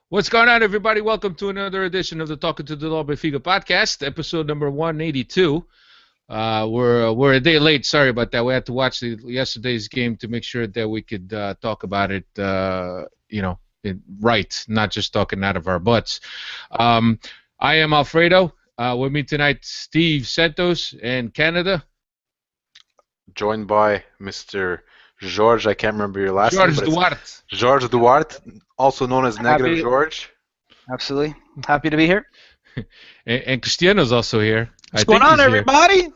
What's going on, everybody? Welcome to another edition of the Talking to the Law Benfica Podcast, episode number 182. We're a day late. Sorry about that. We had to watch yesterday's game to make sure that we could talk about it, right, not just talking out of our butts. I am Alfredo. With me tonight, Steve Santos in Canada. Joined by Mr. George, I can't remember your last name. George Duarte. George Duarte, also known as Negative George. Absolutely. Happy to be here. And Cristiano's also here. What's going on, everybody?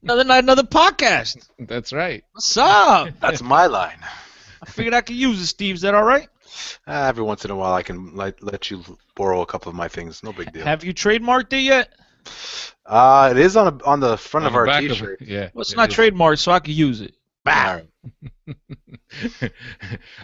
Another night, another podcast. That's right. What's up? That's my line. I figured I could use it, Steve. Is that all right? Every once in a while, I can let you borrow a couple of my things. No big deal. Have you trademarked it yet? It is on the front of our T-shirt. Yeah. Well, it's not trademarked, so I could use it. All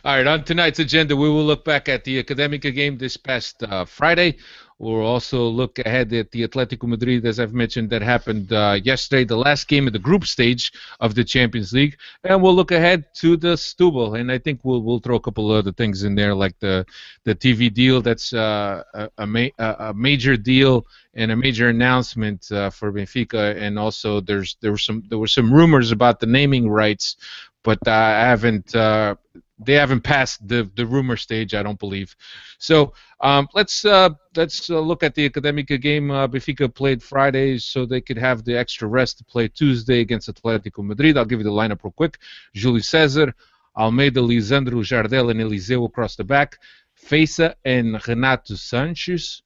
right, on tonight's agenda, we will look back at the Academica game this past Friday. We'll also look ahead at the Atletico Madrid, as I've mentioned, that happened yesterday, the last game of the group stage of the Champions League. And we'll look ahead to the Stubble, and I think we'll throw a couple of other things in there, like the TV deal. That's a major deal and a major announcement for Benfica, and also there were some rumors about the naming rights, but they haven't passed the rumor stage, I don't believe. So let's look at the Academica game. Benfica played Friday, so they could have the extra rest to play Tuesday against Atletico Madrid. I'll give you the lineup real quick. Júlio César, Almeida, Lisandro, Jardel, and Eliseu across the back. Feiça and Renato Sanches.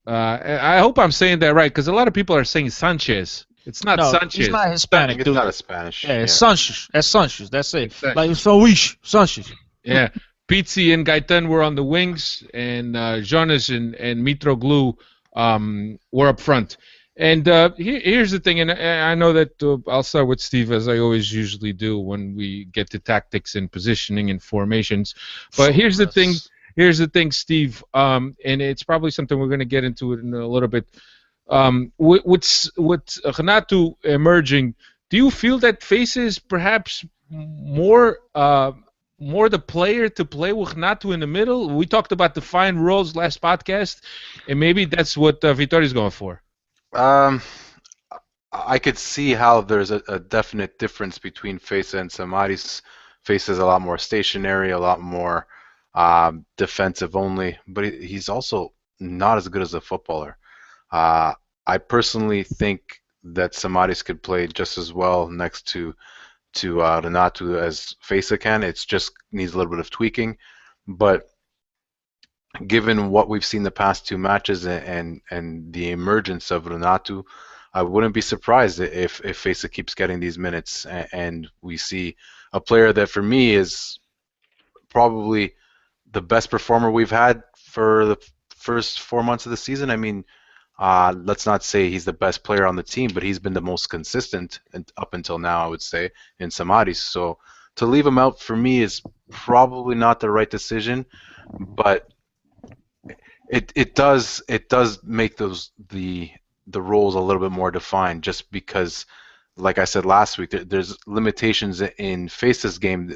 I hope I'm saying that right, because a lot of people are saying Sanchez. It's not Sanchez. He's not Hispanic, It's dude. not a Spanish. Yeah, it's Sanches. That's Sanches. That's it. Exactly. Like it's Sanches. Yeah. Pizzi and Gaetan were on the wings, and Jonas and Mitroglou were up front. And here's the thing, and I know that I'll start with Steve, as I always usually do when we get to tactics and positioning and formations. But here's the thing, Steve, and it's probably something we're going to get into it in a little bit. With Renato emerging, do you feel that Feiça is perhaps more the player to play with Renato in the middle? We talked about defined roles last podcast, and maybe that's what Vitoria's going for. I could see how there's a definite difference between Feiça and Samaris. Feiça is a lot more stationary, a lot more defensive only, but he's also not as good as a footballer. I personally think that Samaris could play just as well next to Renato as Feiça can. It's just needs a little bit of tweaking, but given what we've seen the past two matches and the emergence of Renato, I wouldn't be surprised if Feiça keeps getting these minutes and we see a player that for me is probably the best performer we've had for the first 4 months of the season. I mean, let's not say he's the best player on the team, but he's been the most consistent up until now, I would say, in Samaris. So to leave him out for me is probably not the right decision, but it does make the roles a little bit more defined, just because, like I said last week, there's limitations in Feiça's game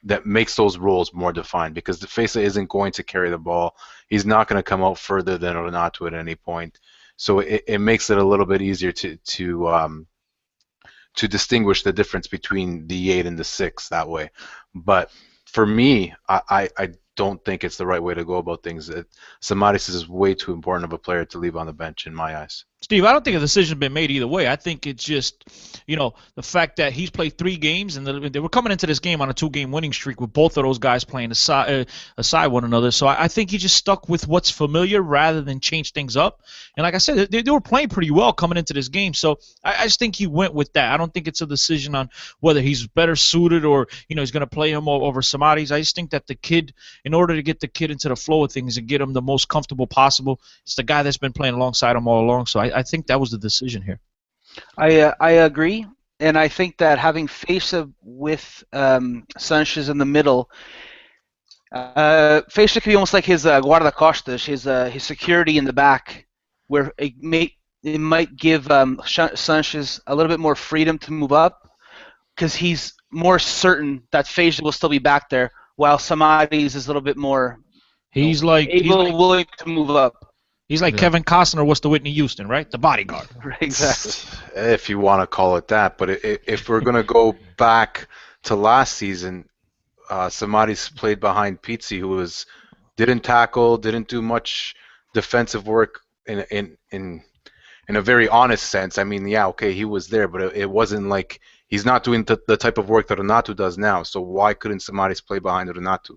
that makes those roles more defined, because the Feiça isn't going to carry the ball. He's not going to come out further than Renato at any point. So it makes it a little bit easier to distinguish the difference between the 8 and the 6 that way. But for me, I don't think it's the right way to go about things. Samaris is way too important of a player to leave on the bench in my eyes. Steve, I don't think a decision's been made either way. I think it's just, the fact that he's played 3 games, and they were coming into this game on a 2-game winning streak with both of those guys playing aside one another. So I think he just stuck with what's familiar rather than change things up. And like I said, they were playing pretty well coming into this game. So I just think he went with that. I don't think it's a decision on whether he's better suited or, he's going to play him over Samaris. I just think that the kid, in order to get the kid into the flow of things and get him the most comfortable possible, it's the guy that's been playing alongside him all along. So I think that was the decision here. I agree, and I think that having Feiça with Sanches in the middle, Feiça could be almost like his guarda-costas, his security in the back, where it might give Sanches a little bit more freedom to move up, because he's more certain that Feiça will still be back there, while Samaris is a little bit more He's like willing to move up. He's like Kevin Costner was to Whitney Houston, right? The bodyguard. Exactly. If you want to call it that. But if we're going to go back to last season, Samaris played behind Pizzi, who didn't tackle, didn't do much defensive work in a very honest sense. I mean, yeah, okay, he was there, but it wasn't like he's not doing the type of work that Renato does now. So why couldn't Samaris play behind Renato?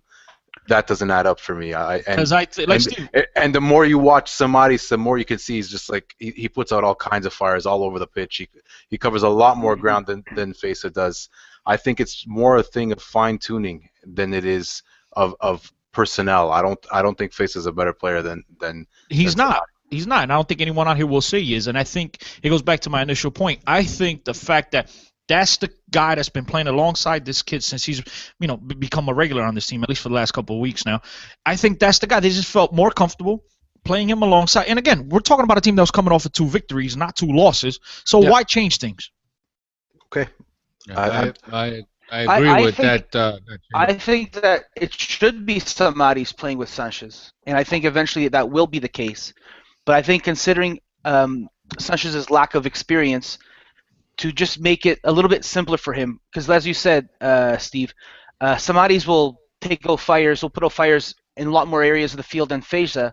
That doesn't add up for me. And the more you watch Samaris, the more you can see he's just like he puts out all kinds of fires all over the pitch. He covers a lot more ground than Fesa does. I think it's more a thing of fine tuning than it is of personnel. I don't think Fesa is a better player than he's than not. Samaris. He's not, and I don't think anyone out here will say he is. And I think it goes back to my initial point. I think the fact that that's the guy that's been playing alongside this kid since he's, become a regular on this team, at least for the last couple of weeks now. I think that's the guy. They just felt more comfortable playing him alongside. And again, we're talking about a team that was coming off of 2 victories, not 2 losses. So why change things? Okay. I agree with that. I think that it should be Samaris playing with Sanches, and I think eventually that will be the case. But I think considering Sanchez's lack of experience, to just make it a little bit simpler for him, because as you said, Steve, Samaris will put out fires in a lot more areas of the field than Feza,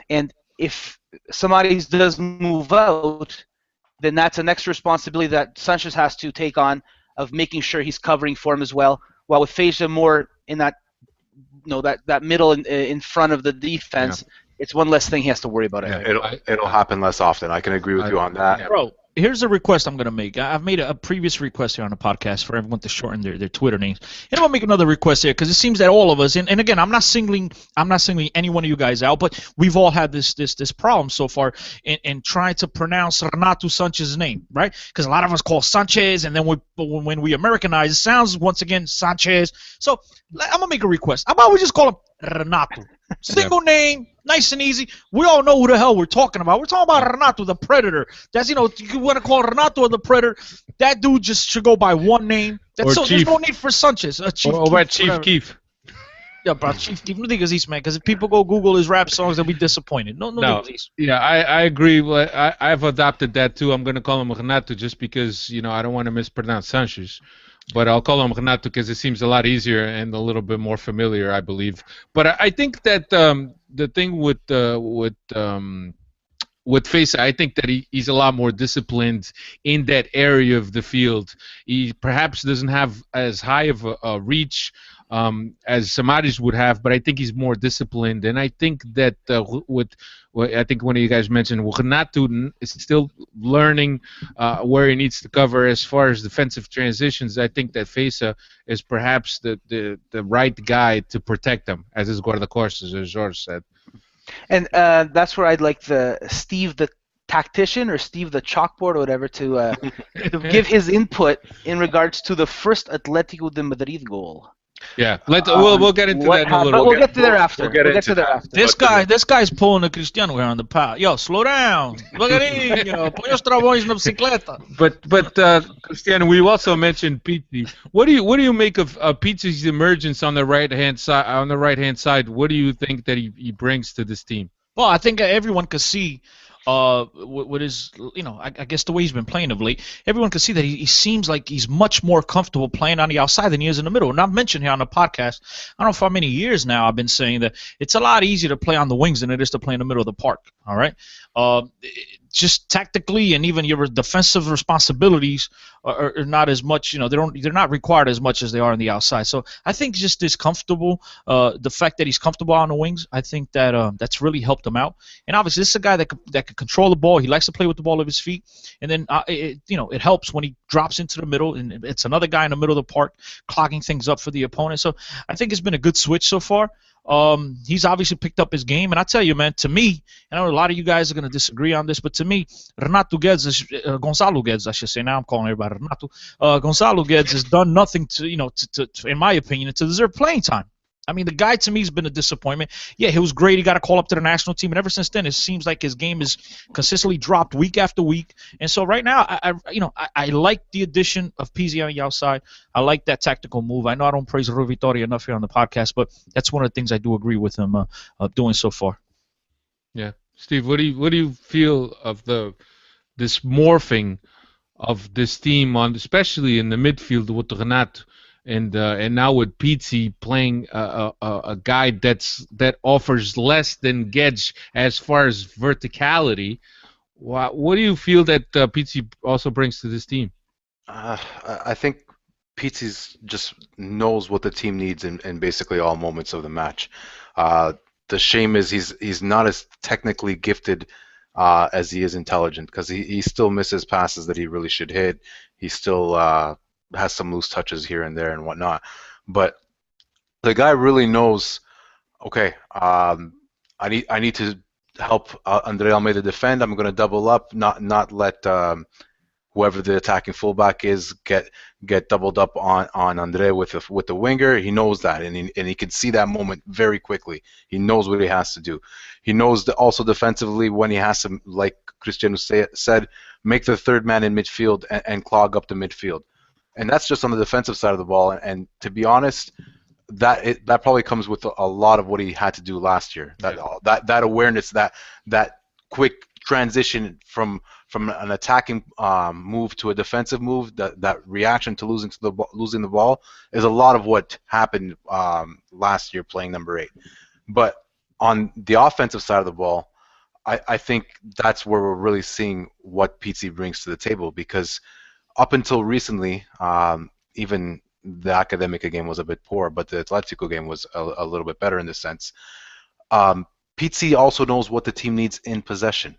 and if Samaris does move out, then that's an extra responsibility that Sanches has to take on of making sure he's covering for him as well. While with Feza more in that, that middle in front of the defense, it's one less thing he has to worry about. It'll happen less often. I can agree with you on that. Bro, here's a request I'm going to make. I've made a previous request here on the podcast for everyone to shorten their Twitter names. And I'm going to make another request here because it seems that all of us, and again, I'm not singling any one of you guys out, but we've all had this problem so far in trying to pronounce Renato Sanches' name, right? Because a lot of us call Sanchez, and then when we Americanize, it sounds once again Sanchez. So I'm going to make a request. How about we just call him Renato? Single name, nice and easy. We all know who the hell we're talking about. We're talking about Renato the Predator. That's, you want to call Renato the Predator, that dude just should go by one name. There's no need for Sanchez. Chief Keef. Yeah, bro, Chief Keef. No digas isso, man, because if people go Google his rap songs, they'll be disappointed. No digas isso. Yeah, I agree. I've adopted that too. I'm going to call him Renato just because, I don't want to mispronounce Sanchez. But I'll call him Renato because it seems a lot easier and a little bit more familiar, I believe. But I think that the thing with Fesa, I think that he's a lot more disciplined in that area of the field. He perhaps doesn't have as high of a reach as Samaris would have, but I think he's more disciplined. And I think that I think one of you guys mentioned, Renato is still learning where he needs to cover as far as defensive transitions. I think that Fesa is perhaps the right guy to protect them, as is guarda-costas, as George said. And that's where I'd like Steve the tactician or Steve the chalkboard or whatever to give his input in regards to the first Atletico de Madrid goal. Yeah, we'll get into that in a little bit. We'll get to there after. This guy's pulling a Cristiano here on the pod. Yo, slow down. Look at him. Põe os travões na bicicleta. But Cristiano, we also mentioned Pizzi. What do you make of Pizzi's emergence on the right hand side? What do you think that he brings to this team? Well, I think everyone could see. What is, I guess the way he's been playing of late, everyone can see that he seems like he's much more comfortable playing on the outside than he is in the middle. And I've mentioned here on the podcast, I don't know for how many years now I've been saying that it's a lot easier to play on the wings than it is to play in the middle of the park. All right, just tactically and even your defensive responsibilities are not as much. They're not required as much as they are on the outside. So I think just this comfortable, the fact that he's comfortable on the wings, I think that that's really helped him out. And obviously, this is a guy that can control the ball. He likes to play with the ball with his feet, and then it helps when he drops into the middle, and it's another guy in the middle of the park clogging things up for the opponent. So I think it's been a good switch so far. He's obviously picked up his game, and I tell you, man, to me, I know a lot of you guys are going to disagree on this, but to me, Gonzalo Guedes, I should say, now I'm calling everybody Renato. Gonzalo Guedes has done nothing to in my opinion, to deserve playing time. I mean, the guy to me has been a disappointment. Yeah, he was great. He got a call up to the national team, and ever since then, it seems like his game is consistently dropped week after week. And so right now, I like the addition of Pizzi on the outside. I like that tactical move. I know I don't praise Rui Vitória enough here on the podcast, but that's one of the things I do agree with him doing so far. Yeah, Steve, what do you feel of this morphing of this team on, especially in the midfield with Renato? And now with Pizzi playing a guy that offers less than Gedge as far as verticality, what do you feel that Pizzi also brings to this team? I think Pizzi just knows what the team needs in basically all moments of the match. The shame is he's not as technically gifted as he is intelligent, because he still misses passes that he really should hit. He still has some loose touches here and there and whatnot. But the guy really knows, okay, I need to help Andre Almeida defend. I'm going to double up, not let whoever the attacking fullback is get doubled up on Andre with the winger. He knows that, and he can see that moment very quickly. He knows what he has to do. He knows that also defensively when he has to, like Cristiano said, make the third man in midfield and clog up the midfield. And that's just on the defensive side of the ball. And to be honest, that probably comes with a lot of what he had to do last year. That awareness, that quick transition from an attacking move to a defensive move, that reaction to losing the ball is a lot of what happened last year playing number 8. But on the offensive side of the ball, I think that's where we're really seeing what Pizzi brings to the table, because up until recently, even the Academica game was a bit poor, but the Atletico game was a little bit better in this sense. Pizzi also knows what the team needs in possession.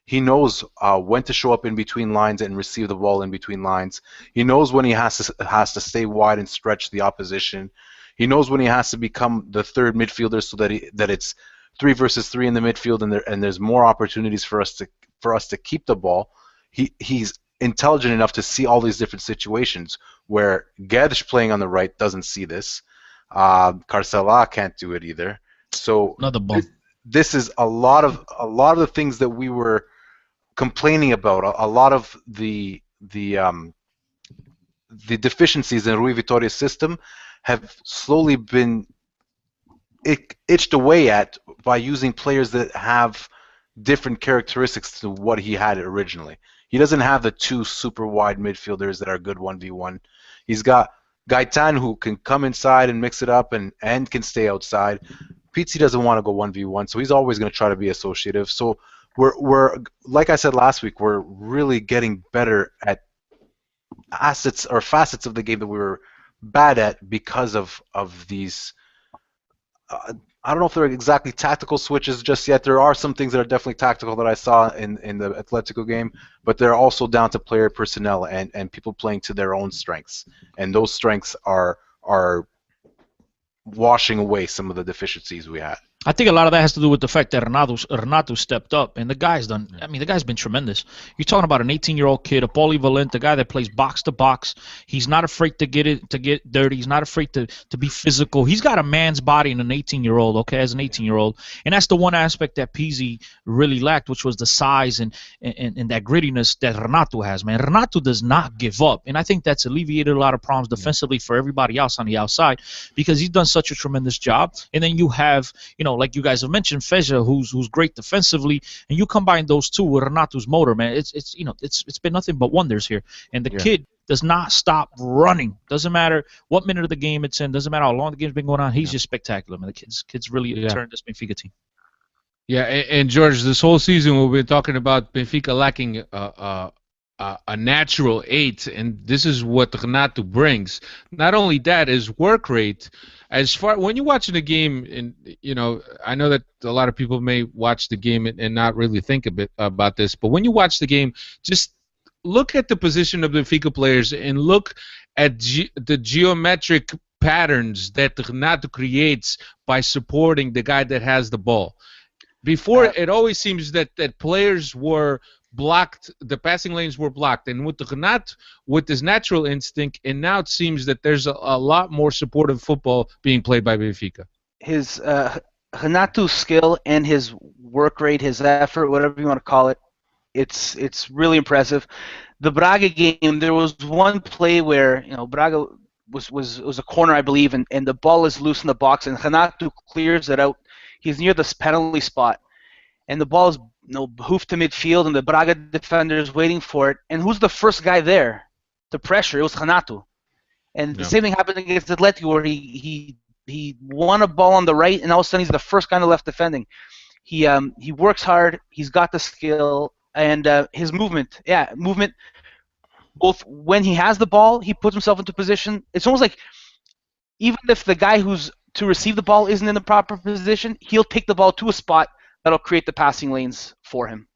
He knows when to show up in between lines and receive the ball in between lines. He knows when he has to stay wide and stretch the opposition. He knows when he has to become the third midfielder, so that it's 3 versus 3 in the midfield, and there's more opportunities for us to keep the ball. He's intelligent enough to see all these different situations where Gedge playing on the right doesn't see this. Carcela can't do it either. So Another bump. This is a lot of the things that we were complaining about. A lot of the deficiencies in Rui Vitória's system have slowly been itched away at by using players that have different characteristics to what he had originally. He doesn't have the 2 super wide midfielders that are good 1v1. He's got Gaetan, who can come inside and mix it up and can stay outside. Pizzi doesn't want to go 1v1, so he's always going to try to be associative. So we're like I said last week, we're really getting better at assets or facets of the game that we were bad at because of these. I don't know if they're exactly tactical switches just yet. There are some things that are definitely tactical that I saw in the Atletico game, but they're also down to player personnel and people playing to their own strengths. And those strengths are washing away some of the deficiencies we had. I think a lot of that has to do with the fact that Renato stepped up, and the guy's done. I mean, the guy's been tremendous. You're talking about an 18-year-old kid, a polyvalent, a guy that plays box to box. He's not afraid to get dirty. He's not afraid to be physical. He's got a man's body in an 18-year-old. Okay, as an 18-year-old, and that's the one aspect that Pizzi really lacked, which was the size and that grittiness that Renato has. Man, Renato does not give up, and I think that's alleviated a lot of problems defensively for everybody else on the outside, because he's done such a tremendous job. And then you have, like you guys have mentioned, Feja, who's great defensively, and you combine those two with Renato's motor, man. It's been nothing but wonders here. And the kid does not stop running. Doesn't matter what minute of the game it's in. Doesn't matter how long the game's been going on. He's just spectacular, man. The kid's really turned this Benfica team. Yeah, and George, this whole season we've been talking about Benfica lacking a natural 8, and this is what Renato brings. Not only that, his work rate. As far when you're watching the game, and I know that a lot of people may watch the game and not really think a bit about this, but when you watch the game, just look at the position of the Benfica players and look at the geometric patterns that Renato creates by supporting the guy that has the ball. Before, it always seems that players were blocked, the passing lanes were blocked, and with Renato, with his natural instinct, and now it seems that there's a lot more supportive football being played by Benfica. Renato's skill and his work rate, his effort, whatever you want to call it, it's really impressive. The Braga game, there was one play where Braga was a corner, I believe, and the ball is loose in the box, and Renato clears it out. He's near this penalty spot, and the ball is hoofed to midfield, and the Braga defender is waiting for it. And who's the first guy there to pressure? It was Renato. And the same thing happened against Atletico, where he won a ball on the right, and all of a sudden he's the first guy on the left defending. He works hard. He's got the skill and his movement. Yeah, movement. Both when he has the ball, he puts himself into position. It's almost like even if the guy who's to receive the ball isn't in the proper position, he'll take the ball to a spot that'll create the passing lanes for him.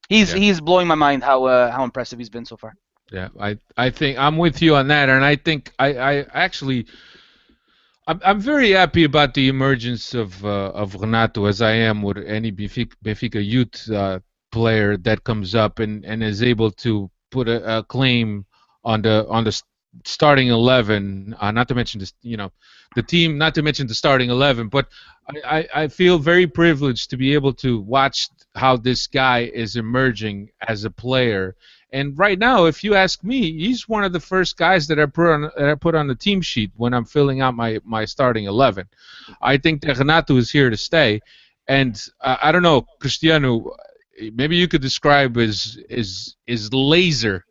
He's blowing my mind how impressive he's been so far. Yeah, I think I'm with you on that, and I think I actually I'm very happy about the emergence of Renato, as I am with any Benfica youth player that comes up and is able to put a claim on the starting 11. Not to mention the team, not to mention the starting 11, but I feel very privileged to be able to watch how this guy is emerging as a player. And right now, if you ask me, he's one of the first guys that I put on the team sheet when I'm filling out my starting 11. I think that Renato is here to stay, and I don't know, Cristiano, maybe you could describe his laser.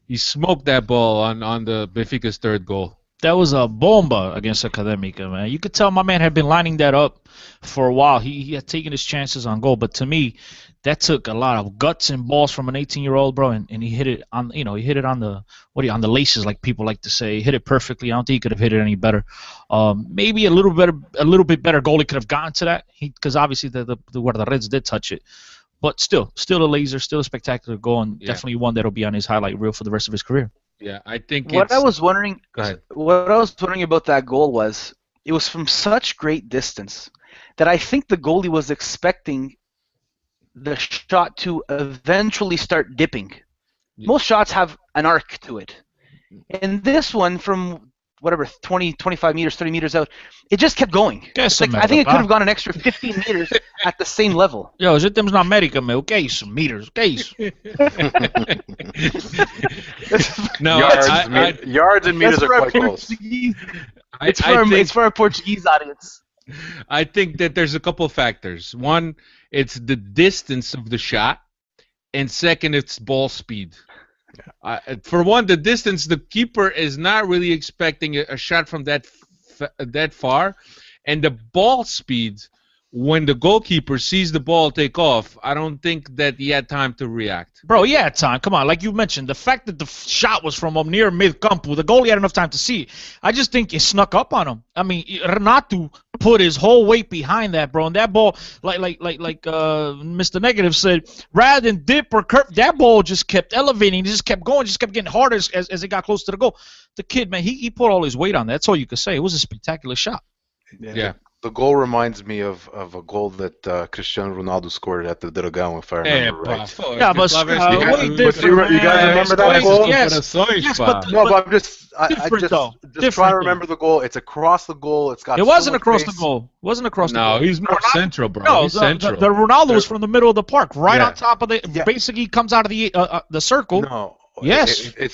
He smoked that ball on the Benfica's third goal. That was a bomba against Academica, man. You could tell my man had been lining that up for a while. He had taken his chances on goal, but to me, that took a lot of guts and balls from an 18-year-old, bro, and he hit it on on the laces, like people like to say. He hit it perfectly. I don't think he could have hit it any better. Maybe a little bit better goalie could have gotten to that, because obviously the Reds did touch it. But still a laser, still a spectacular goal, and definitely one that'll be on his highlight reel for the rest of his career. Yeah, I think what I was wondering about that goal was it was from such great distance that I think the goalie was expecting the shot to eventually start dipping. Yeah. Most shots have an arc to it. And this one from 20, 25 meters, 30 meters out, it just kept going. I think it could have gone an extra 15 meters at the same level. Yo, já temos na América, meu. Que é isso? Meters. Que é isso? No, yards and meters are quite close. It's for our Portuguese audience. I think that there's a couple of factors. One, it's the distance of the shot, and second, it's ball speed. For one, the distance, the keeper is not really expecting a shot from that far, and the ball speed, when the goalkeeper sees the ball take off, I don't think that he had time to react. Bro, he had time. Come on, like you mentioned, the fact that the shot was from up near mid-campo, the goalie had enough time to see it. I just think it snuck up on him. I mean, Renato put his whole weight behind that, bro, and that ball, like Mr. Negative said, rather than dip or curve, that ball just kept elevating, just kept going, just kept getting harder as it got close to the goal. The kid, man, he put all his weight on that. That's all you could say. It was a spectacular shot. Yeah. The goal reminds me of a goal that Cristiano Ronaldo scored at the Dragão, if I remember right. Yeah, but way different. You guys remember that goal? Yes, but I'm just trying to remember the goal. It's across the goal. It's got. It wasn't across the goal. It wasn't across the goal. No, he's more central, bro. No, he's central. The Ronaldo was from the middle of the park, right on top of the. Yeah. Basically, comes out of the circle. No. Yes, it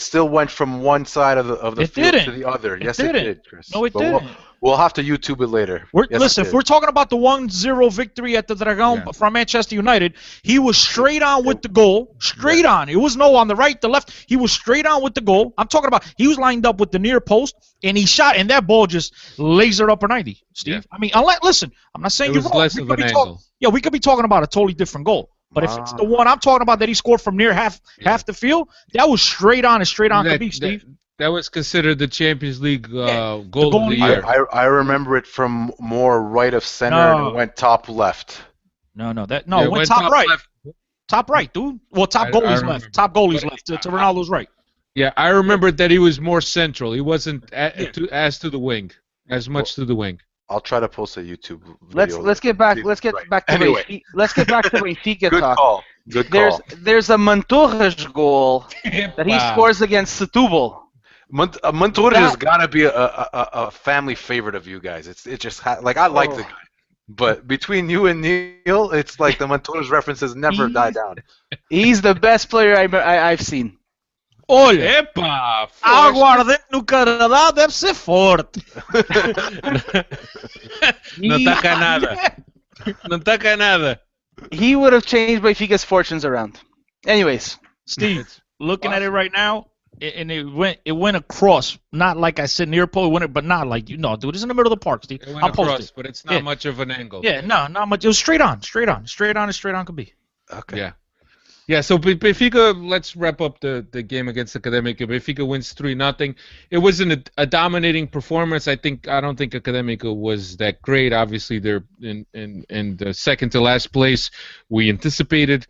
still went from one side of the field to the other. Yes, it did, Chris. No, it didn't. We'll have to YouTube it later. Listen, if we're talking about the 1-0 victory at the Dragão from Manchester United, he was straight on with the goal. Straight on. It was no on the right, the left. He was straight on with the goal. I'm talking about he was lined up with the near post, and he shot, and that ball just lasered up for 90, Steve. Yeah. I mean, listen, I'm not saying you're wrong. Less of an angle. We could be talking about a totally different goal. But if it's the one I'm talking about that he scored from near half the field, that was straight on could be, Steve. That was considered the Champions League goal of the year. I remember it from more right of center and it went top left. No, it went top right. Left. Top right, dude. Well, top goalie's left. Top goalie's left to Ronaldo's right. Yeah, I remember that he was more central. He wasn't as to the wing, as much to the wing. I'll try to post a YouTube video. Let's get back to Benfica Good talk. Call. Good call. There's a Mantorras goal that he scores against Setúbal. Montoya has got to be a family favorite of you guys. It just like I like the guy, but between you and Neil, it's like the Montoya's references never die down. He's the best player I've seen. Olha, Epa! aguardente no Canadá deve ser forte. Não taca nada. Não taca nada. He would have changed Benfica's fortunes around. Anyways, Steve, looking at it right now, it went across. Not like I said near pole, but not like dude. It's in the middle of the park, Steve. It went I'll post across, it. but it's not much of an angle. Yeah, no, not much. It was straight on as straight on could be. Okay. Yeah. Yeah, so Benfica, let's wrap up the game against Academica. Benfica wins 3-0. It wasn't a dominating performance. I don't think Academica was that great. Obviously, they're in the second to last place. We anticipated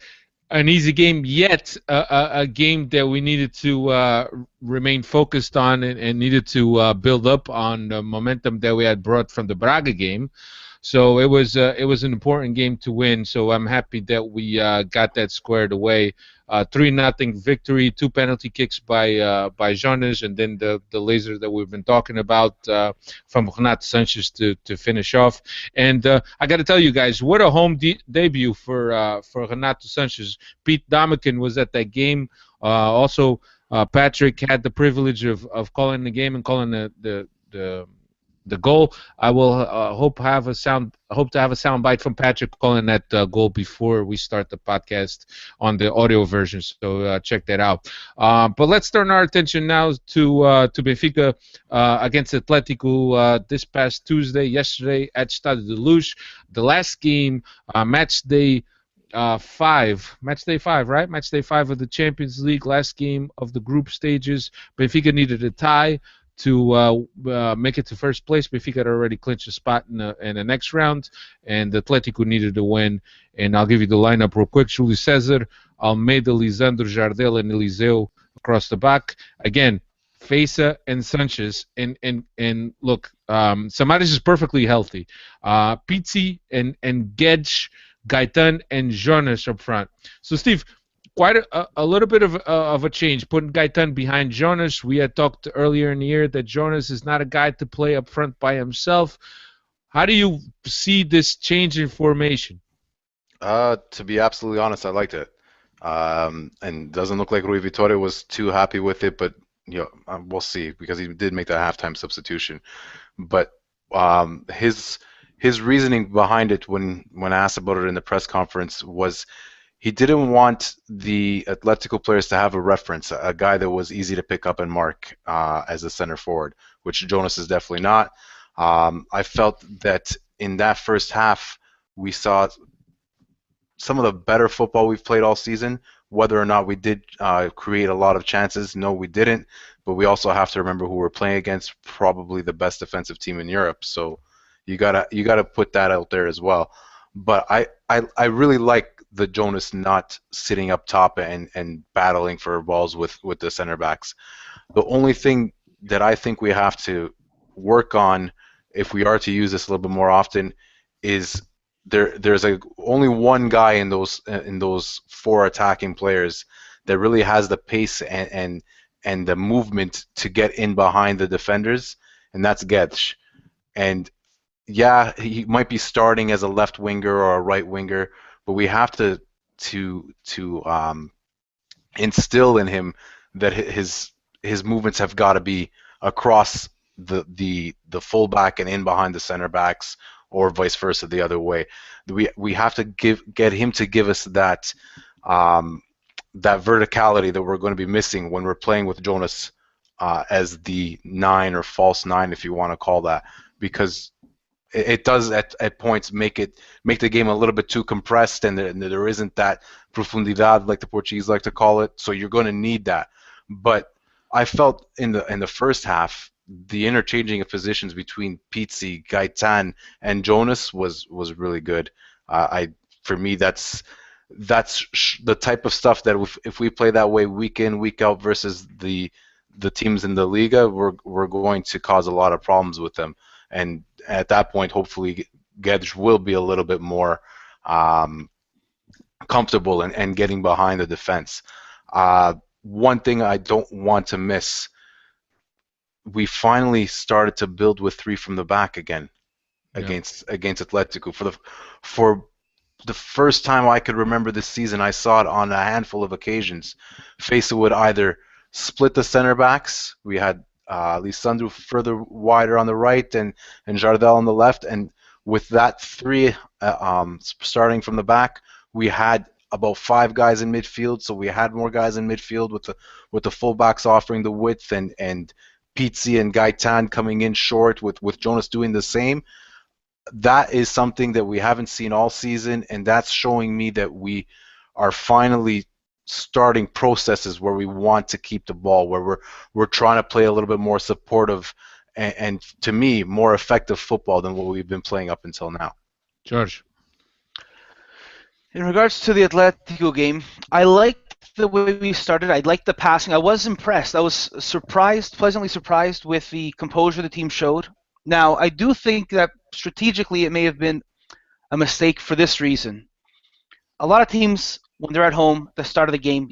an easy game, yet a game that we needed to remain focused on and needed to build up on the momentum that we had brought from the Braga game. So it was an important game to win. So I'm happy that we got that squared away. 3-0 victory, 2 penalty kicks by Jonas, and then the laser that we've been talking about from Renato Sanches to finish off. And I got to tell you guys, what a home debut for Renato Sanches. Pete Damakin was at that game. Also, Patrick had the privilege of calling the game and calling the goal. I will hope to have a sound bite from Patrick calling that goal before we start the podcast on the audio version. So check that out. But let's turn our attention now to Benfica against Atletico this past yesterday at Stade de Luz. The last game, match day 5, right? Match day 5 of the Champions League. Last game of the group stages. Benfica needed a tie to make it to first place. Benfica had already clinched a spot in the next round, and Atletico needed to win. And I'll give you the lineup real quick. Júlio César, Almeida, Lisandro, Jardel, and Eliseu across the back. Again, Feza and Sanches. And look, Samaris is perfectly healthy. Pizzi and Gedge, Gaetan, and Jonas up front. So, Steve, quite a little bit of a change, putting Gaetan behind Jonas. We had talked earlier in the year that Jonas is not a guy to play up front by himself. How do you see this change in formation? To be absolutely honest, I liked it. And doesn't look like Rui Vitória was too happy with it, but we'll see, because he did make that halftime substitution. But his reasoning behind it when asked about it in the press conference was he didn't want the Atletico players to have a reference, a guy that was easy to pick up and mark as a center forward, which Jonas is definitely not. I felt that in that first half, we saw some of the better football we've played all season. Whether or not we did create a lot of chances, no, we didn't. But we also have to remember who we're playing against, probably the best defensive team in Europe. So you gotta put that out there as well. But I really like the Jonas not sitting up top and battling for balls with the center backs. The only thing that I think we have to work on, if we are to use this a little bit more often, is there's only one guy in those 4 attacking players that really has the pace and the movement to get in behind the defenders, and that's Gedge. And yeah, he might be starting as a left winger or a right winger, but we have to instill in him that his movements have got to be across the fullback and in behind the center backs, or vice versa the other way. We have to get him to give us that verticality that we're going to be missing when we're playing with Jonas as the 9 or false 9, if you want to call that, because it does at points make the game a little bit too compressed, and there isn't that profundidad, like the Portuguese like to call it. So you're going to need that. But I felt in the first half, the interchanging of positions between Pizzi, Gaetan, and Jonas was really good. For me, that's the type of stuff that if we play that way week in, week out versus the teams in the Liga, we're going to cause a lot of problems with them. And at that point, hopefully, Gedge will be a little bit more comfortable and getting behind the defense. One thing I don't want to miss, we finally started to build with three from the back again Yeah. against Atletico. For the first time I could remember this season, I saw it on a handful of occasions. Fesa would either split the center backs. We had Lisandro further wider on the right and Jardel on the left. And with that three starting from the back, we had about five guys in midfield. So we had more guys in midfield with the fullbacks offering the width and Pizzi and Gaetan coming in short with Jonas doing the same. That is something that we haven't seen all season, and that's showing me that we are finally starting processes where we want to keep the ball, where we're trying to play a little bit more supportive and to me, more effective football than what we've been playing up until now. George. In regards to the Atletico game, I liked the way we started. I liked the passing. I was impressed. I was surprised, pleasantly surprised with the composure the team showed. Now, I do think that strategically it may have been a mistake for this reason. A lot of teams, when they're at home at the start of the game,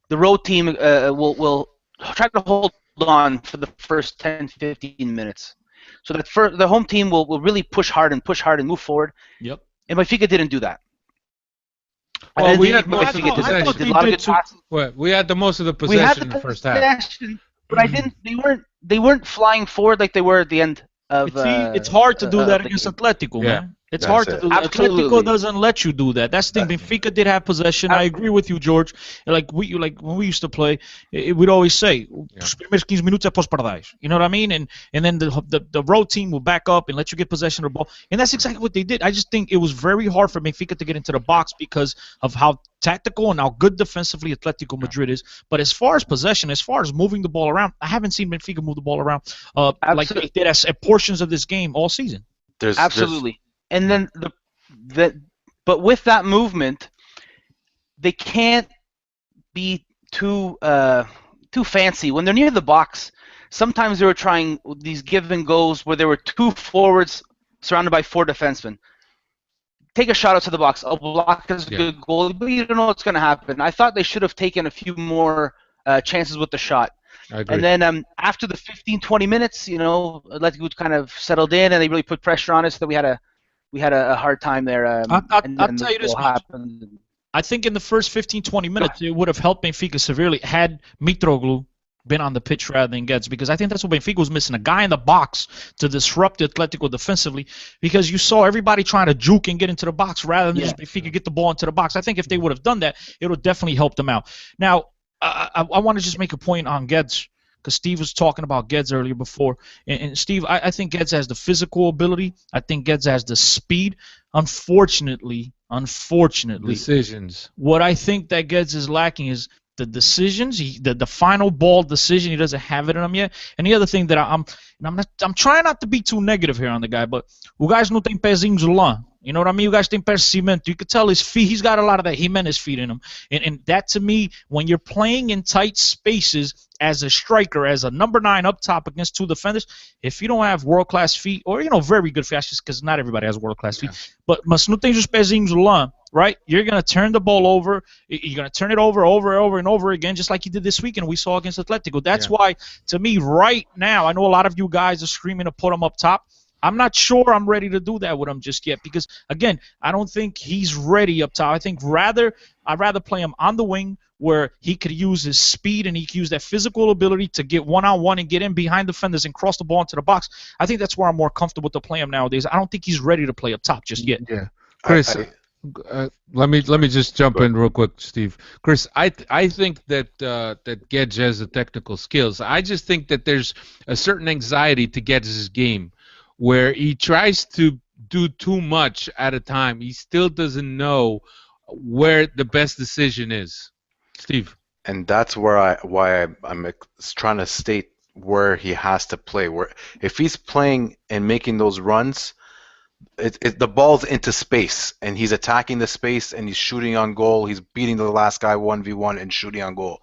the road team will try to hold on for the first 10, 15 minutes. So that the home team will really push hard and move forward. Yep. And Benfica didn't do that. Well, we had most most of the possession. We had the most of the possession in the first half. But They weren't flying forward like they were at the end of. It's hard to do that against Atletico, man. It's hard to do that. Atletico doesn't let you do that. That's the thing. Benfica did have possession. I agree with you, George. Like when we used to play, we'd always say, "Os primeiros 15 minutos é pós pardais." You know what I mean? And then the road team will back up and let you get possession of the ball. And that's exactly what they did. I just think it was very hard for Benfica to get into the box because of how tactical and how good defensively Atletico Madrid is. But as far as possession, as far as moving the ball around, I haven't seen Benfica move the ball around like they did at portions of this game all season. Absolutely. And then but with that movement, they can't be too fancy when they're near the box. Sometimes they were trying these give and goes where there were two forwards surrounded by four defensemen. Take a shot out to the box. A block is a good goal, but you don't know what's going to happen. I thought they should have taken a few more chances with the shot. I agree. And then after the 15, 20 minutes, Atletico kind of settled in and they really put pressure on us. So we had a hard time there. I'll tell you this much. I think in the first 15, 20 minutes, it would have helped Benfica severely had Mitroglou been on the pitch rather than Guedes, because I think that's what Benfica was missing, a guy in the box to disrupt Atletico defensively, because you saw everybody trying to juke and get into the box rather than just Benfica get the ball into the box. I think if they would have done that, it would definitely help them out. Now, I want to just make a point on Guedes, because Steve was talking about Guedes earlier before. And Steve, I think Guedes has the physical ability. I think Guedes has the speed. Unfortunately, decisions. What I think that Guedes is lacking is the decisions. The final ball decision, he doesn't have it in him yet. And the other thing that I'm trying not to be too negative here on the guy, but o gajo não tem pezinhos lá. You know what I mean? You guys think pés de cimento. You could tell his feet. He's got a lot of that Jimenez feet in him. And that, to me, when you're playing in tight spaces as a striker, as a number 9 up top against two defenders, if you don't have world-class feet, or, very good feet, just because not everybody has world-class feet, but mas não tens os pezinhos lá, right? You're going to turn the ball over. You're going to turn it over and over again, just like you did this weekend we saw against Atletico. That's why, to me, right now, I know a lot of you guys are screaming to put him up top. I'm not sure I'm ready to do that with him just yet because, again, I don't think he's ready up top. I think I'd rather play him on the wing where he could use his speed and he could use that physical ability to get one-on-one and get in behind defenders and cross the ball into the box. I think that's where I'm more comfortable to play him nowadays. I don't think he's ready to play up top just yet. Yeah. Chris, let me just jump in real quick, Steve. Chris, I think that Guedes has the technical skills. I just think that there's a certain anxiety to Guedes' game, where he tries to do too much at a time. He still doesn't know where the best decision is. Steve. And that's why I'm trying to state where he has to play. Where if he's playing and making those runs, the ball's into space, and he's attacking the space, and he's shooting on goal. He's beating the last guy 1v1 and shooting on goal.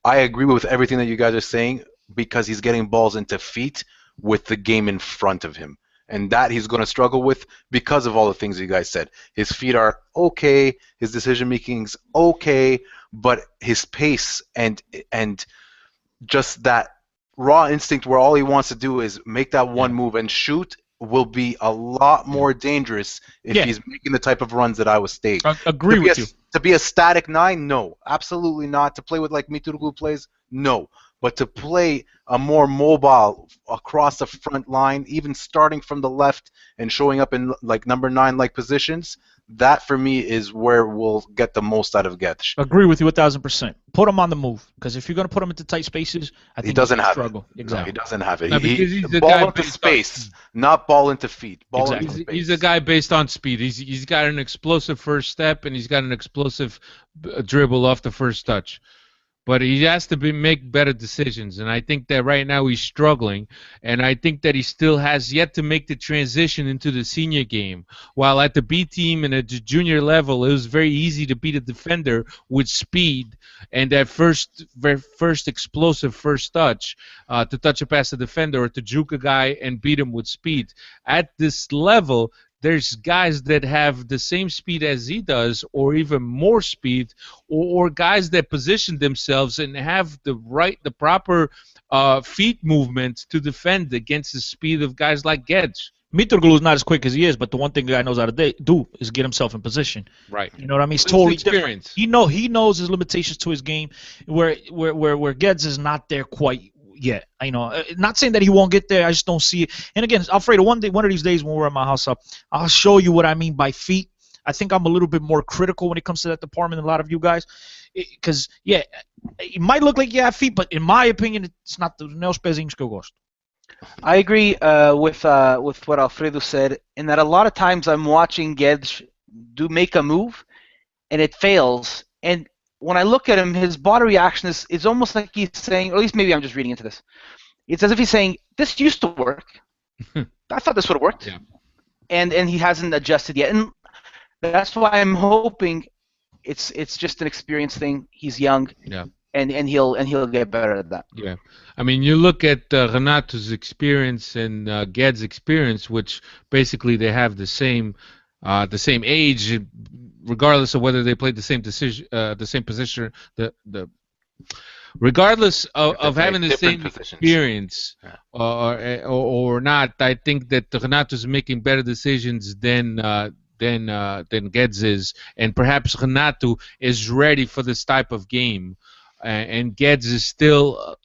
I agree with everything that you guys are saying because he's getting balls into feet with the game in front of him. And that he's going to struggle with because of all the things you guys said. His feet are okay, his decision-making's okay, but his pace and just that raw instinct where all he wants to do is make that one move and shoot will be a lot more dangerous if he's making the type of runs that I was stating. Agree with you. To be a static 9, no, absolutely not. To play with like Mitroglou plays, no. But to play a more mobile across the front line, even starting from the left and showing up in like number 9 like positions, that for me is where we'll get the most out of Getch. Agree with you 1,000%. Put him on the move, because if you're going to put him into tight spaces, I think he doesn't have struggle. it. Exactly. No, he doesn't have it. No, because he's the ball guy into space, not ball into feet. Ball into space. He's a guy based on speed. He's got an explosive first step, and he's got an explosive dribble off the first touch. But he has to make better decisions, and I think that right now he's struggling, and I think that he still has yet to make the transition into the senior game. While at the B team and at the junior level, it was very easy to beat a defender with speed and that first explosive first touch to touch a past the defender or to juke a guy and beat him with speed. At this level, there's guys that have the same speed as he does or even more speed, or guys that position themselves and have the proper feet movement to defend against the speed of guys like Gedge. Mitroglou is not as quick as he is, but the one thing the guy knows how to do is get himself in position. Right. You know what I mean? It's totally experience. Different. He knows his limitations to his game, where Gedge is not there quite yet. You know, not saying that he won't get there. I just don't see it. And again, Alfredo, one of these days when we're at my house, I'll show you what I mean by feet. I think I'm a little bit more critical when it comes to that department than a lot of you guys, because it might look like you have feet, but in my opinion, it's not the meus pezinhos que eu gosto. I agree with what Alfredo said, in that a lot of times I'm watching Gedge make a move, and it fails. And when I look at him, his body reaction is almost like he's saying, or at least maybe I'm just reading into this. It's as if he's saying, "This used to work. I thought this would have worked," and he hasn't adjusted yet. And that's why I'm hoping it's just an experience thing. He's young. Yeah. And he'll get better at that. Yeah, I mean, you look at Renato's experience and Ged's experience, which basically they have the same age, regardless of whether they played the same position. Regardless of having the same experience or not, I think that Renato's making better decisions than Ged's is, and perhaps Renato is ready for this type of game. And Gedge is still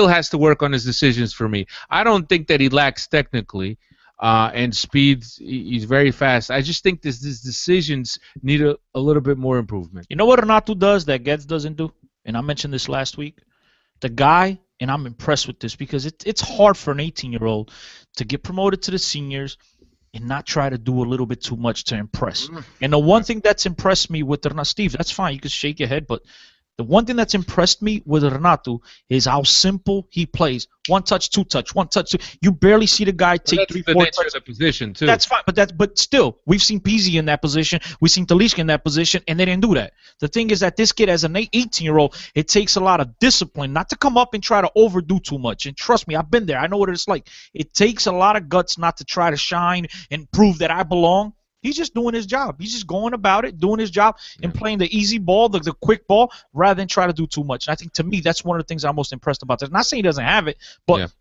has to work on his decisions for me. I don't think that he lacks technically and speed. He's very fast. I just think his decisions need a little bit more improvement. You know what Renato does that Gedge doesn't do? And I mentioned this last week. The guy, and I'm impressed with this because it's hard for an 18-year-old to get promoted to the seniors and not try to do a little bit too much to impress. And the one thing that's impressed me with Renato, Steve, that's fine. You can shake your head, but the one thing that's impressed me with Renato is how simple he plays. One touch, two touch, one touch, two. You barely see the guy take 3, 4 touches. The position too. That's fine, but still, we've seen Pizzi in that position, we've seen Talisca in that position, and they didn't do that. The thing is that this kid, as an 18-year-old, it takes a lot of discipline not to come up and try to overdo too much. And trust me, I've been there. I know what it's like. It takes a lot of guts not to try to shine and prove that I belong. He's just doing his job. He's just going about it, doing his job, and playing the easy ball, the quick ball, rather than try to do too much. And I think, to me, that's one of the things I'm most impressed about. I'm not saying he doesn't have it, but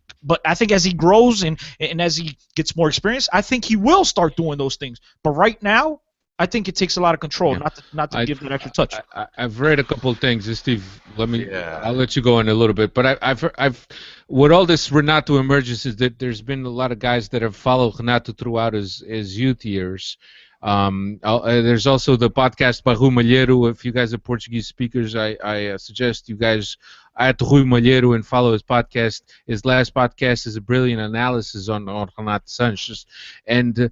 I think as he grows and as he gets more experience, I think he will start doing those things. But right now, I think it takes a lot of control not to give that extra touch. I've read a couple of things, Steve. I'll let you go in a little bit. But I've with all this Renato emergence is that there's been a lot of guys that have followed Renato throughout his youth years. There's also the podcast by Rui Malheiro. If you guys are Portuguese speakers, I suggest you guys at Rui Malheiro and follow his podcast. His last podcast is a brilliant analysis on Renato Sanches, and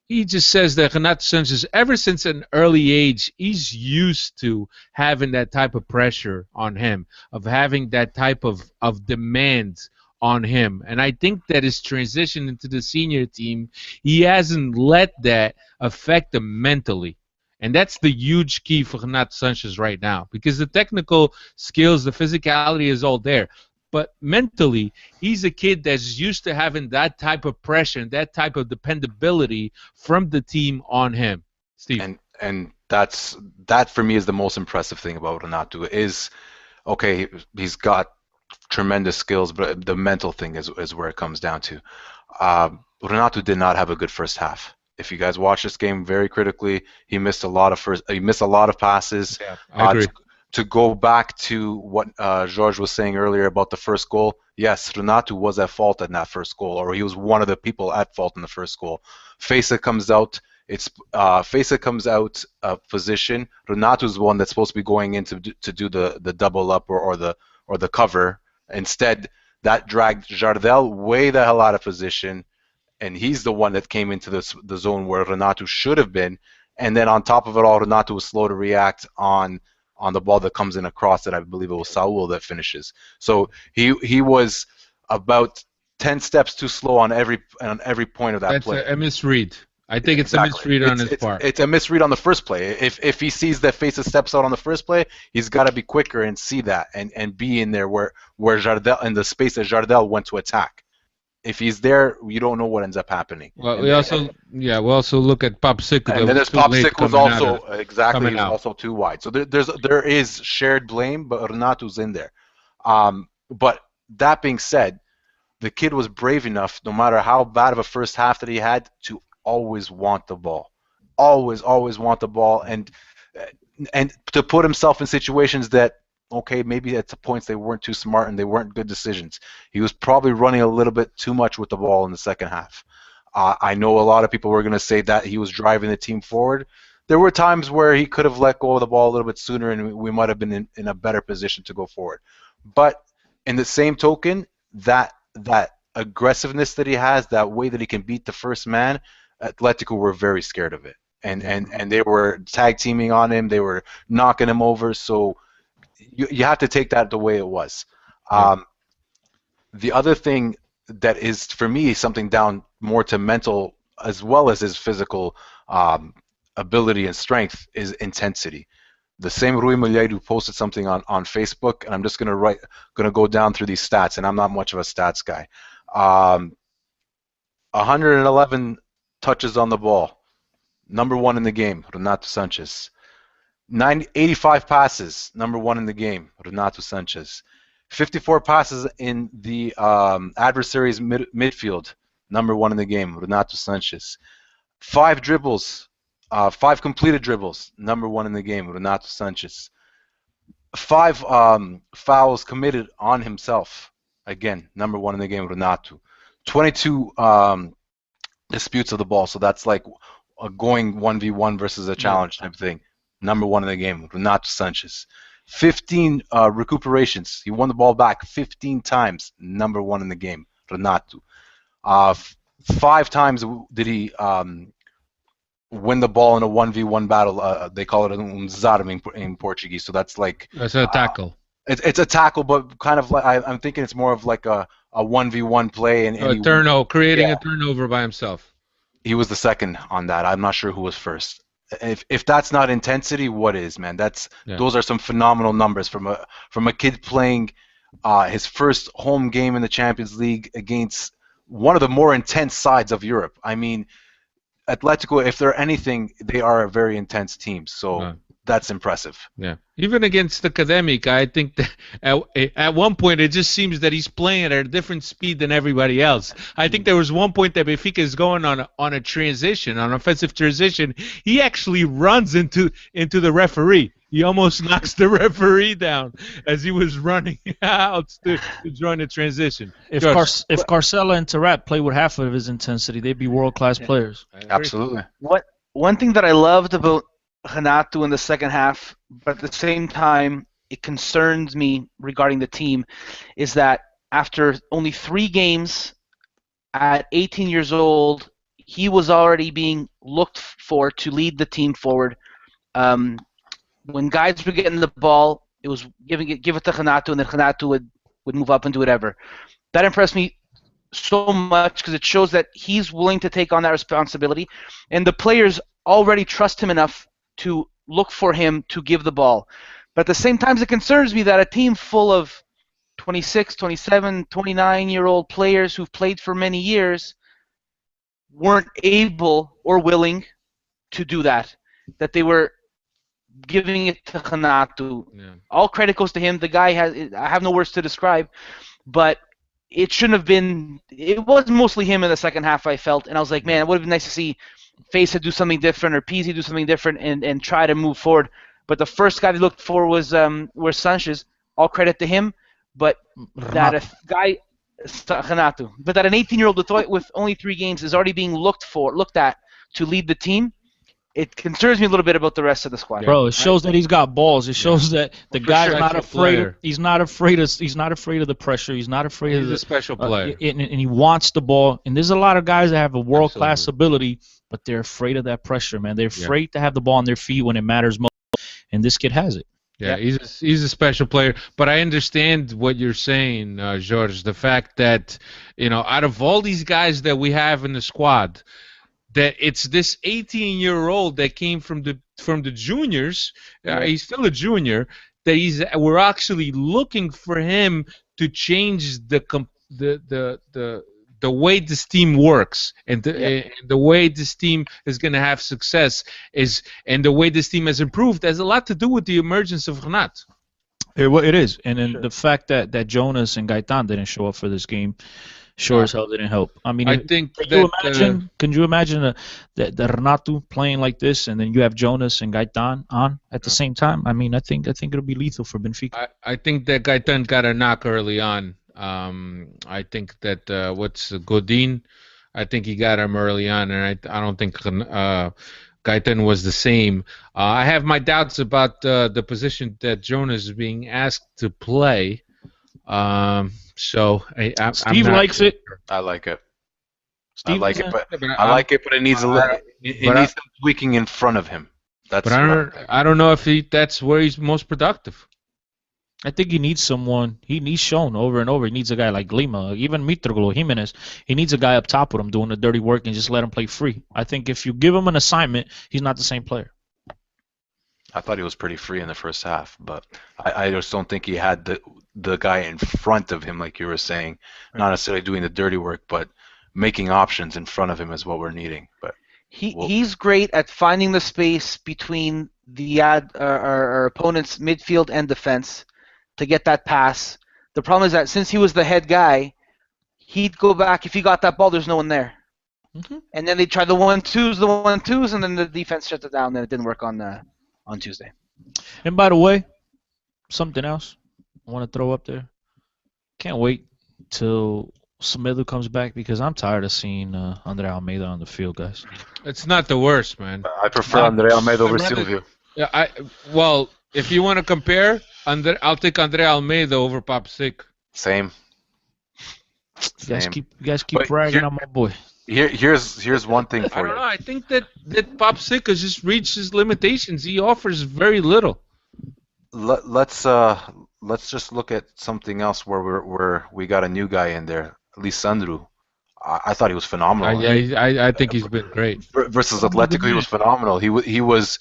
he just says that Renato Sanches, ever since an early age, he's used to having that type of pressure on him, of having that type of demand on him. And I think that his transition into the senior team, he hasn't let that affect him mentally. And that's the huge key for Renato Sanches right now, because the technical skills, the physicality is all there. But mentally, he's a kid that's used to having that type of pressure and that type of dependability from the team on him. Steve. And that for me is the most impressive thing about Renato is, okay, he's got tremendous skills, but the mental thing is where it comes down to. Renato did not have a good first half. If you guys watch this game very critically, he missed a lot of passes. Yeah, I agree. To go back to what George was saying earlier about the first goal, yes, Renato was at fault in that first goal, or he was one of the people at fault in the first goal. Fesa comes out. Fesa comes out of position. Renato's the one that's supposed to be going in to do the double up or the cover. Instead, that dragged Jardel way the hell out of position, and he's the one that came into the zone where Renato should have been. And then on top of it all, Renato was slow to react on the ball that comes in across that I believe it was Saul that finishes. So he was about 10 steps too slow on every point of that play. That's a misread. I think it's Exactly. a misread on his part. It's a misread on the first play. If he sees that Fesa steps out on the first play, he's got to be quicker and see that and be in there where Jardel, in the space that Jardel went to attack. If he's there, you don't know what ends up happening. Well, we also look at Popsicle. And then this Popsicle was also exactly, he was also too wide. So there is shared blame, but Renato's in there. But that being said, the kid was brave enough, no matter how bad of a first half that he had, to always want the ball, always want the ball, and to put himself in situations that, okay, maybe at points they weren't too smart and they weren't good decisions. He was probably running a little bit too much with the ball in the second half. I know a lot of people were going to say that he was driving the team forward. There were times where he could have let go of the ball a little bit sooner and we might have been in a better position to go forward. But in the same token, that aggressiveness that he has, that way that he can beat the first man, Atletico were very scared of it. And they were tag teaming on him. They were knocking him over. So you have to take that the way it was. The other thing that is, for me, something down more to mental as well as his physical ability and strength is intensity. The same Rui Mulheiro posted something on Facebook, and I'm just going to go down through these stats, and I'm not much of a stats guy. 111 touches on the ball, number one in the game, Renato Sanches. 85 passes, number one in the game, Renato Sanches. 54 passes in the adversary's midfield, number one in the game, Renato Sanches. 5 dribbles, 5 completed dribbles, number one in the game, Renato Sanches. 5 fouls committed on himself, again, number one in the game, Renato. 22 disputes of the ball, so that's like a going 1v1 versus a challenge type thing. Number one in the game, Renato Sanches. 15 recuperations. He won the ball back 15 times. Number one in the game, Renato. 5 times did he win the ball in a 1v1 battle. They call it um zarm in Portuguese. So that's like... That's a tackle. It's a tackle, but kind of like... I'm thinking it's more of like a 1v1 play. And a turnover, creating a turnover by himself. He was the second on that. I'm not sure who was first. If that's not intensity, what is, man? Those are some phenomenal numbers from a kid playing his first home game in the Champions League against one of the more intense sides of Europe. I mean, Atletico, if they're anything, they are a very intense team. So that's impressive. Yeah. Even against the Academica, I think that at one point it just seems that he's playing at a different speed than everybody else. I think there was one point that Benfica is going on a transition, on offensive transition. He actually runs into the referee. He almost knocks the referee down as he was running out to join the transition. If Carcella and Tarat play with half of his intensity, they'd be world-class players. Absolutely. One thing that I loved about Renato in the second half, but at the same time it concerns me regarding the team, is that after only 3 games at 18 years old, he was already being looked for to lead the team forward. When guys were getting the ball, it was give it to Renato, and then Renato would move up and do whatever. That impressed me so much because it shows that he's willing to take on that responsibility, and the players already trust him enough to look for him to give the ball. But at the same time, it concerns me that a team full of 26, 27, 29-year-old players who've played for many years weren't able or willing to do that. That they were giving it to Renato. Yeah. All credit goes to him. The guy I have no words to describe, but it shouldn't have been. It was mostly him in the second half, I felt, and I was like, man, it would have been nice to see Face do something different or Pizzi do something different and try to move forward. But the first guy they looked for was Sanches. All credit to him, but that a guy Renato, but that an 18-year-old with only 3 games is already being looked at to lead the team. It concerns me a little bit about the rest of the squad. Bro, it shows that he's got balls. It shows that the guy's sure. not afraid. He's not afraid of the pressure. He's not afraid of He's a special player. and he wants the ball. And there's a lot of guys that have a world-class ability, but they're afraid of that pressure, man. They're afraid to have the ball on their feet when it matters most. And this kid has it. Yeah, he's a special player, but I understand what you're saying, George. The fact that, out of all these guys that we have in the squad, that it's this 18-year-old that came from the juniors. He's still a junior. That we're actually looking for him to change the way this team works and the way this team is going to have success and the way this team has improved has a lot to do with the emergence of Renato. It is, and then the fact that Jonas and Gaetan didn't show up for this game sure as hell didn't help. I mean, can you imagine the Renato playing like this, and then you have Jonas and Gaetan on at the same time? I mean, I think it'll be lethal for Benfica. I think that Gaetan got a knock early on. I think that Godin, I think he got him early on, and I don't think Gaetan was the same. I have my doubts about the position that Jonas is being asked to play. So Steve likes it. I like it. Steve I like it, but it needs some tweaking in front of him. I don't know if that's where he's most productive. I think he needs someone. He's shown over and over. He needs a guy like Lima, even Mitroglou, Jimenez. He needs a guy up top with him doing the dirty work and just let him play free. I think if you give him an assignment, he's not the same player. I thought he was pretty free in the first half, but I just don't think he had the guy in front of him, like you were saying, not necessarily doing the dirty work, but making options in front of him is what we're needing. But he's great at finding the space between our opponent's midfield and defense to get that pass. The problem is that since he was the head guy, he'd go back. If he got that ball, there's no one there. Mm-hmm. And then they try the 1-2s, and then the defense shuts it down, and it didn't work on Tuesday. And by the way, something else I want to throw up there. Can't wait till Semedo comes back because I'm tired of seeing Andre Almeida on the field, guys. It's not the worst, man. I prefer Andre Almeida over Silvio. Yeah, if you want to compare, I'll take Andre Almeida over Papsik. Same. You guys keep bragging on my boy. Here's one thing for you. I don't know. I think that Papsik has just reached his limitations. He offers very little. Let's just look at something else where we got a new guy in there, Lisandro. I thought he was phenomenal. I think he's been great. Versus Atletico, he was phenomenal. He was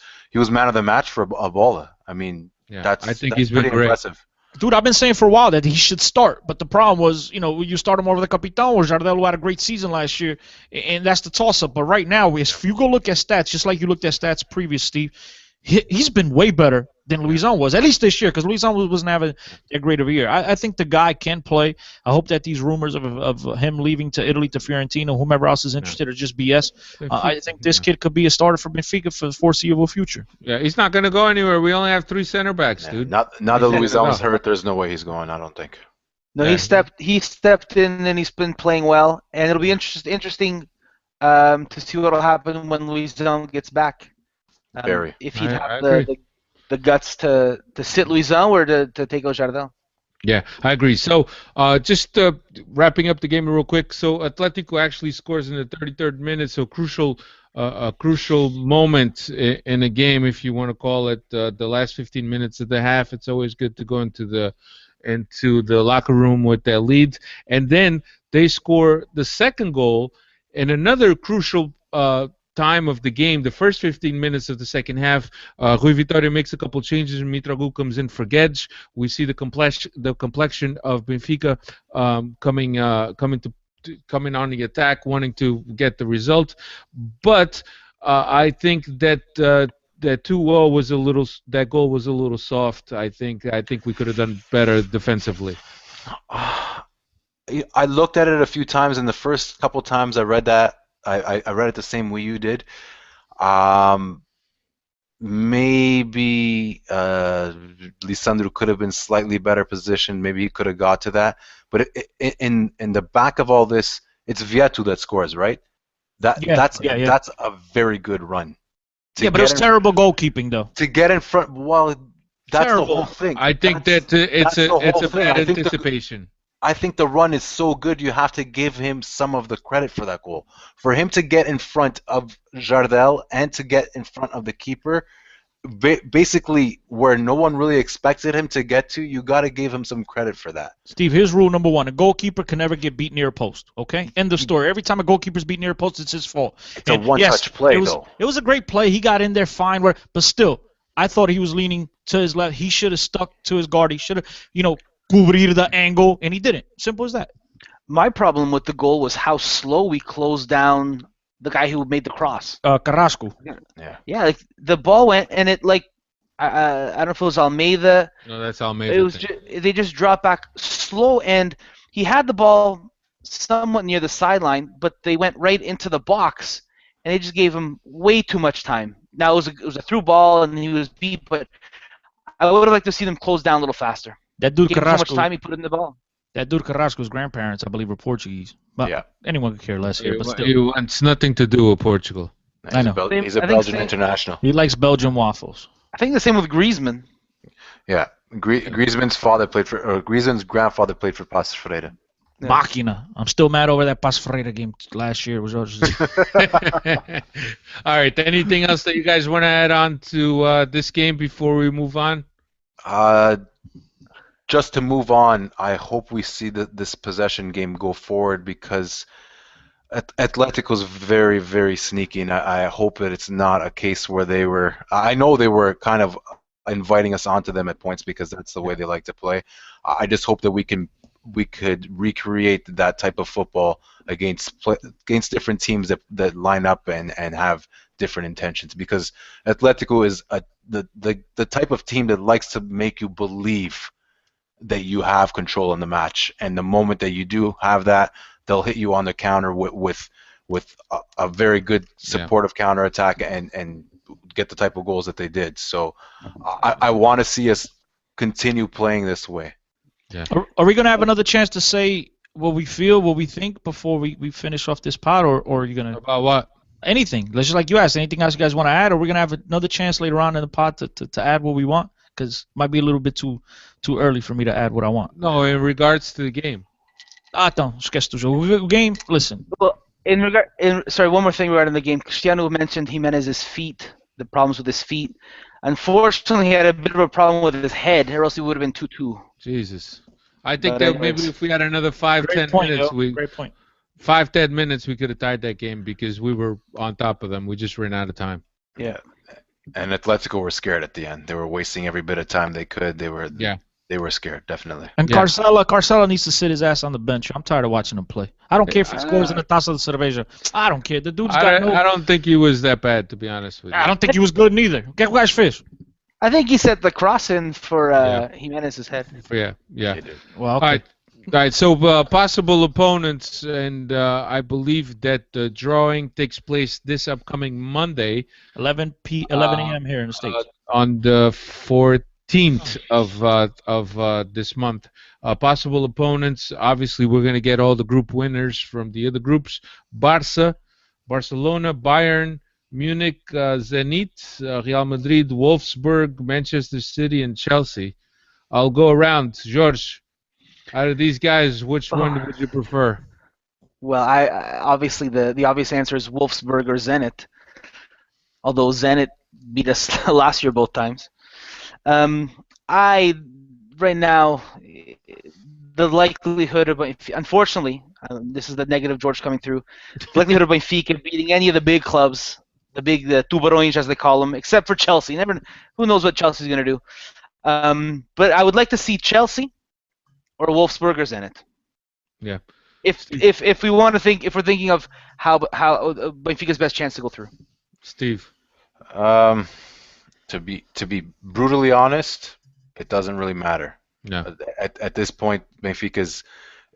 man of the match for Bola. I mean, I think he's been great. Impressive. Dude, I've been saying for a while that he should start, but the problem was, you start him over the Capitan or Jardel, who had a great season last year, and that's the toss-up. But right now, if you go look at stats, just like you looked at stats previous, Steve, he's been way better than Luizão was, at least this year, because Luizão wasn't having that great of a year. I think the guy can play. I hope that these rumors of him leaving to Italy, to Fiorentina, whomever else is interested, are just BS. I think this kid could be a starter for Benfica for the foreseeable future. Yeah, he's not going to go anywhere. We only have 3 center backs, dude. Now that Luizão's hurt, there's no way he's going, I don't think. No, he stepped in and he's been playing well, and it'll be interesting to see what will happen when Luizão gets back. If he'd have the guts to sit Luizão or to take out Jardel. Yeah, I agree. So just wrapping up the game real quick. So Atletico actually scores in the 33rd minute. So a crucial moment in a game, if you want to call it, the last 15 minutes of the half. It's always good to go into the locker room with that lead, and then they score the second goal in another crucial time of the game, the first 15 minutes of the second half. Rui Vitória makes a couple changes, and Mitroglou comes in for Guedes. We see the complexion of Benfica coming on the attack, wanting to get the result. But I think that 2-0 was a little. That goal was a little soft. I think we could have done better defensively. I looked at it a few times, and the first couple times I read that, I read it the same way you did. Maybe Lisandro could have been slightly better positioned. Maybe he could have got to that. But in the back of all this, it's Vietu that scores, right? That's a very good run. But it was terrible goalkeeping, though. To get in front, well, that's Terrible. the whole thing. I think it's a bad I think anticipation. I think the run is so good, you have to give him some of the credit for that goal. For him to get in front of Jardel and to get in front of the keeper, basically where no one really expected him to get to, you got to give him some credit for that. Steve, here's rule number 1. A goalkeeper can never get beat near a post, okay? End of story. Every time a goalkeeper's beat near a post, it's his fault. It's a one-touch play, though. It was a great play. He got in there fine, but still, I thought he was leaning to his left. He should have stuck to his guard. He should have, cubrir the angle, and he didn't. Simple as that. My problem with the goal was how slow we closed down the guy who made the cross. Carrasco. Yeah, like the ball went, and it I don't know if it was Almeida. No, that's Almeida. It was they just dropped back slow, and he had the ball somewhat near the sideline, but they went right into the box, and they just gave him way too much time. Now it was a through ball, and he was beat, but I would have liked to see them close down a little faster. That dude Give him so Carrasco. much time, he put it in the ball. That dude Carrasco's grandparents, I believe, were Portuguese. But anyone could care less here. But still, It wants nothing to do with Portugal. I know. He's a Belgian international. He likes Belgian waffles. I think the same with Griezmann. Yeah, Griezmann's father played for, or Griezmann's grandfather played for Paços Ferreira. Yeah. Máquina. I'm still mad over that Paços Ferreira game last year. All right. Anything else that you guys want to add on to this game before we move on? Just to move on, I hope we see this possession game go forward because Atletico's very, very sneaky, and I hope that it's not a case where they were. I know they were kind of inviting us onto them at points because that's the way they like to play. I just hope that we could recreate that type of football against different teams that line up and have different intentions, because Atletico is the type of team that likes to make you believe that you have control in the match, and the moment that you do have that, they'll hit you on the counter with a very good supportive counterattack and get the type of goals that they did. So I want to see us continue playing this way. Yeah. Are we going to have another chance to say what we feel, what we think before we finish off this pod, or are you going to... About what? Anything. Let's just like you asked. Anything else you guys want to add, or we're going to have another chance later on in the pod to add what we want? Because it might be a little bit too early for me to add what I want. No, in regards to the game. Então, esquece do jogo. Game, listen. Well, sorry, one more thing regarding the game. Cristiano mentioned Jimenez's feet, the problems with his feet. Unfortunately, he had a bit of a problem with his head, or else it would have been 2-2. Jesus. I think that maybe if we had another 5-10 minutes, Great point. 5-10 minutes, we could have tied that game because we were on top of them. We just ran out of time. Yeah. And Atletico were scared at the end. They were wasting every bit of time they could. They were scared, definitely. And Carcela needs to sit his ass on the bench. I'm tired of watching him play. I don't care if he scores in the Taça de Cerveja. I don't care. The dude's got I don't think he was that bad, to be honest with you. I don't think he was good neither. Get guys fish. I think he set the cross in for Jimenez's head. Yeah. Well, okay. All right. So possible opponents, and I believe that the drawing takes place this upcoming Monday, 11 a.m. here in the States. On the 14th of this month. Possible opponents. Obviously, we're going to get all the group winners from the other groups: Barcelona, Bayern, Munich, Zenit, Real Madrid, Wolfsburg, Manchester City, and Chelsea. I'll go around. George, out of these guys, which one would you prefer? Well, I obviously the obvious answer is Wolfsburg or Zenit. Although Zenit beat us last year both times. Right now, the likelihood of, unfortunately, this is the negative George coming through, the likelihood of Benfica beating any of the big clubs, the Tubarões as they call them, except for Chelsea. Who knows what Chelsea's going to do? But I would like to see Chelsea or Wolfsburg or Zenit. Yeah. If we want to think, if we're thinking of how Benfica's best chance to go through. Steve. To be brutally honest, it doesn't really matter. No. At this point, Benfica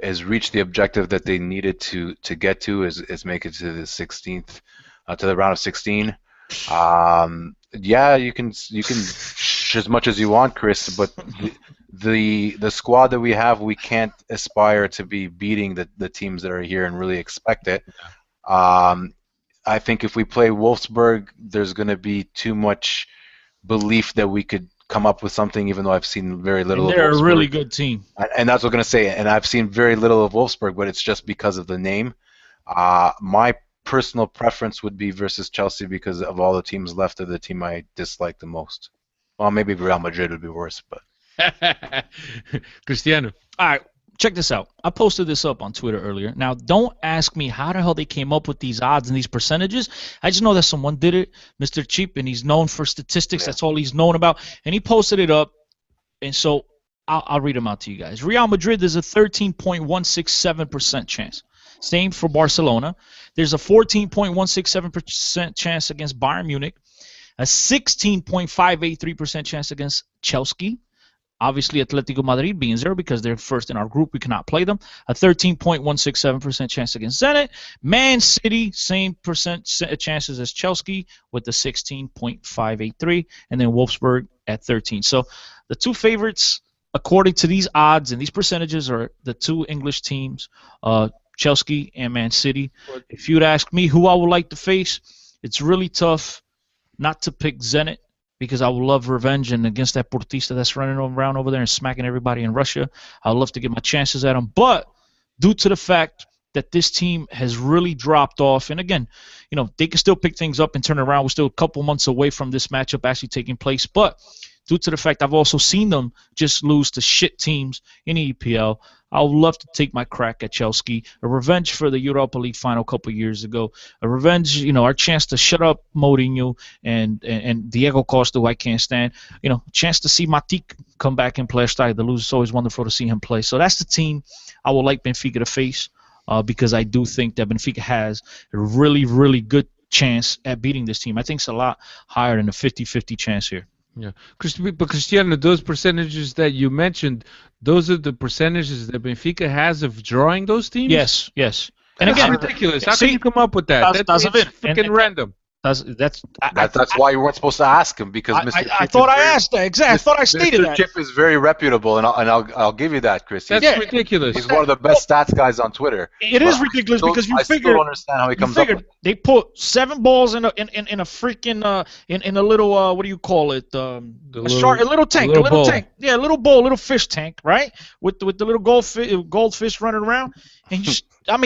has reached the objective that they needed to get to, is make it to the 16th, to the round of 16. Yeah, you can as much as you want, Chris, but the squad that we have, we can't aspire to be beating the teams that are here and really expect it. I think if we play Wolfsburg, there's going to be too much belief that we could come up with something, even though I've seen very little And of they're Wolfsburg. a really good team. And that's what I'm going to say. And I've seen very little of Wolfsburg, but it's just because of the name. My personal preference would be versus Chelsea because of all the teams left of the team I dislike the most. Well, maybe Real Madrid would be worse, but Cristiano. All right, check this out. I posted this up on Twitter earlier. Now, don't ask me how the hell they came up with these odds and these percentages. I just know that someone did it, Mr. Cheap, and he's known for statistics. That's all he's known about. And he posted it up, and so I'll read them out to you guys. Real Madrid, there's a 13.167% chance. Same for Barcelona. There's a 14.167% chance against Bayern Munich. A 16.583% chance against Chelsea. Obviously, Atletico Madrid being 0 because they're first in our group. We cannot play them. A 13.167% chance against Zenit. Man City, same chances as Chelsea with the 16.583. And then Wolfsburg at 13. So the two favorites, according to these odds and these percentages, are the two English teams, Chelsea and Man City. If you'd ask me who I would like to face, it's really tough not to pick Zenit because I would love revenge and against that Portista that's running around over there and smacking everybody in Russia. I would love to get my chances at him. But due to the fact that this team has really dropped off, and again, they can still pick things up and turn around. We're still a couple months away from this matchup actually taking place. But due to the fact I've also seen them just lose to shit teams in the EPL, I would love to take my crack at Chelsea. A revenge for the Europa League final a couple years ago. A revenge, our chance to shut up Mourinho and Diego Costa, who I can't stand. A chance to see Matic come back and play style. The loser, it's always wonderful to see him play. So that's the team I would like Benfica to face because I do think that Benfica has a really, really good chance at beating this team. I think it's a lot higher than a 50-50 chance here. Yeah, but Cristiano, those percentages that you mentioned, those are the percentages that Benfica has of drawing those teams? Yes. And That's again, ridiculous. How can you come up with that? That's freaking random. that's why you weren't supposed to ask him because Mr. I thought I asked that. Exactly. I thought I stated Mr. that. Chip is very reputable, and I'll give you that, Chris. That's ridiculous. He's one of the best stats guys on Twitter. It is ridiculous because I still don't understand how he comes up with it. They put 7 balls in a freaking in a little what do you call it? A little tank, a little tank. Yeah, a little bowl, a little fish tank, right? With the little goldfish running around, and you.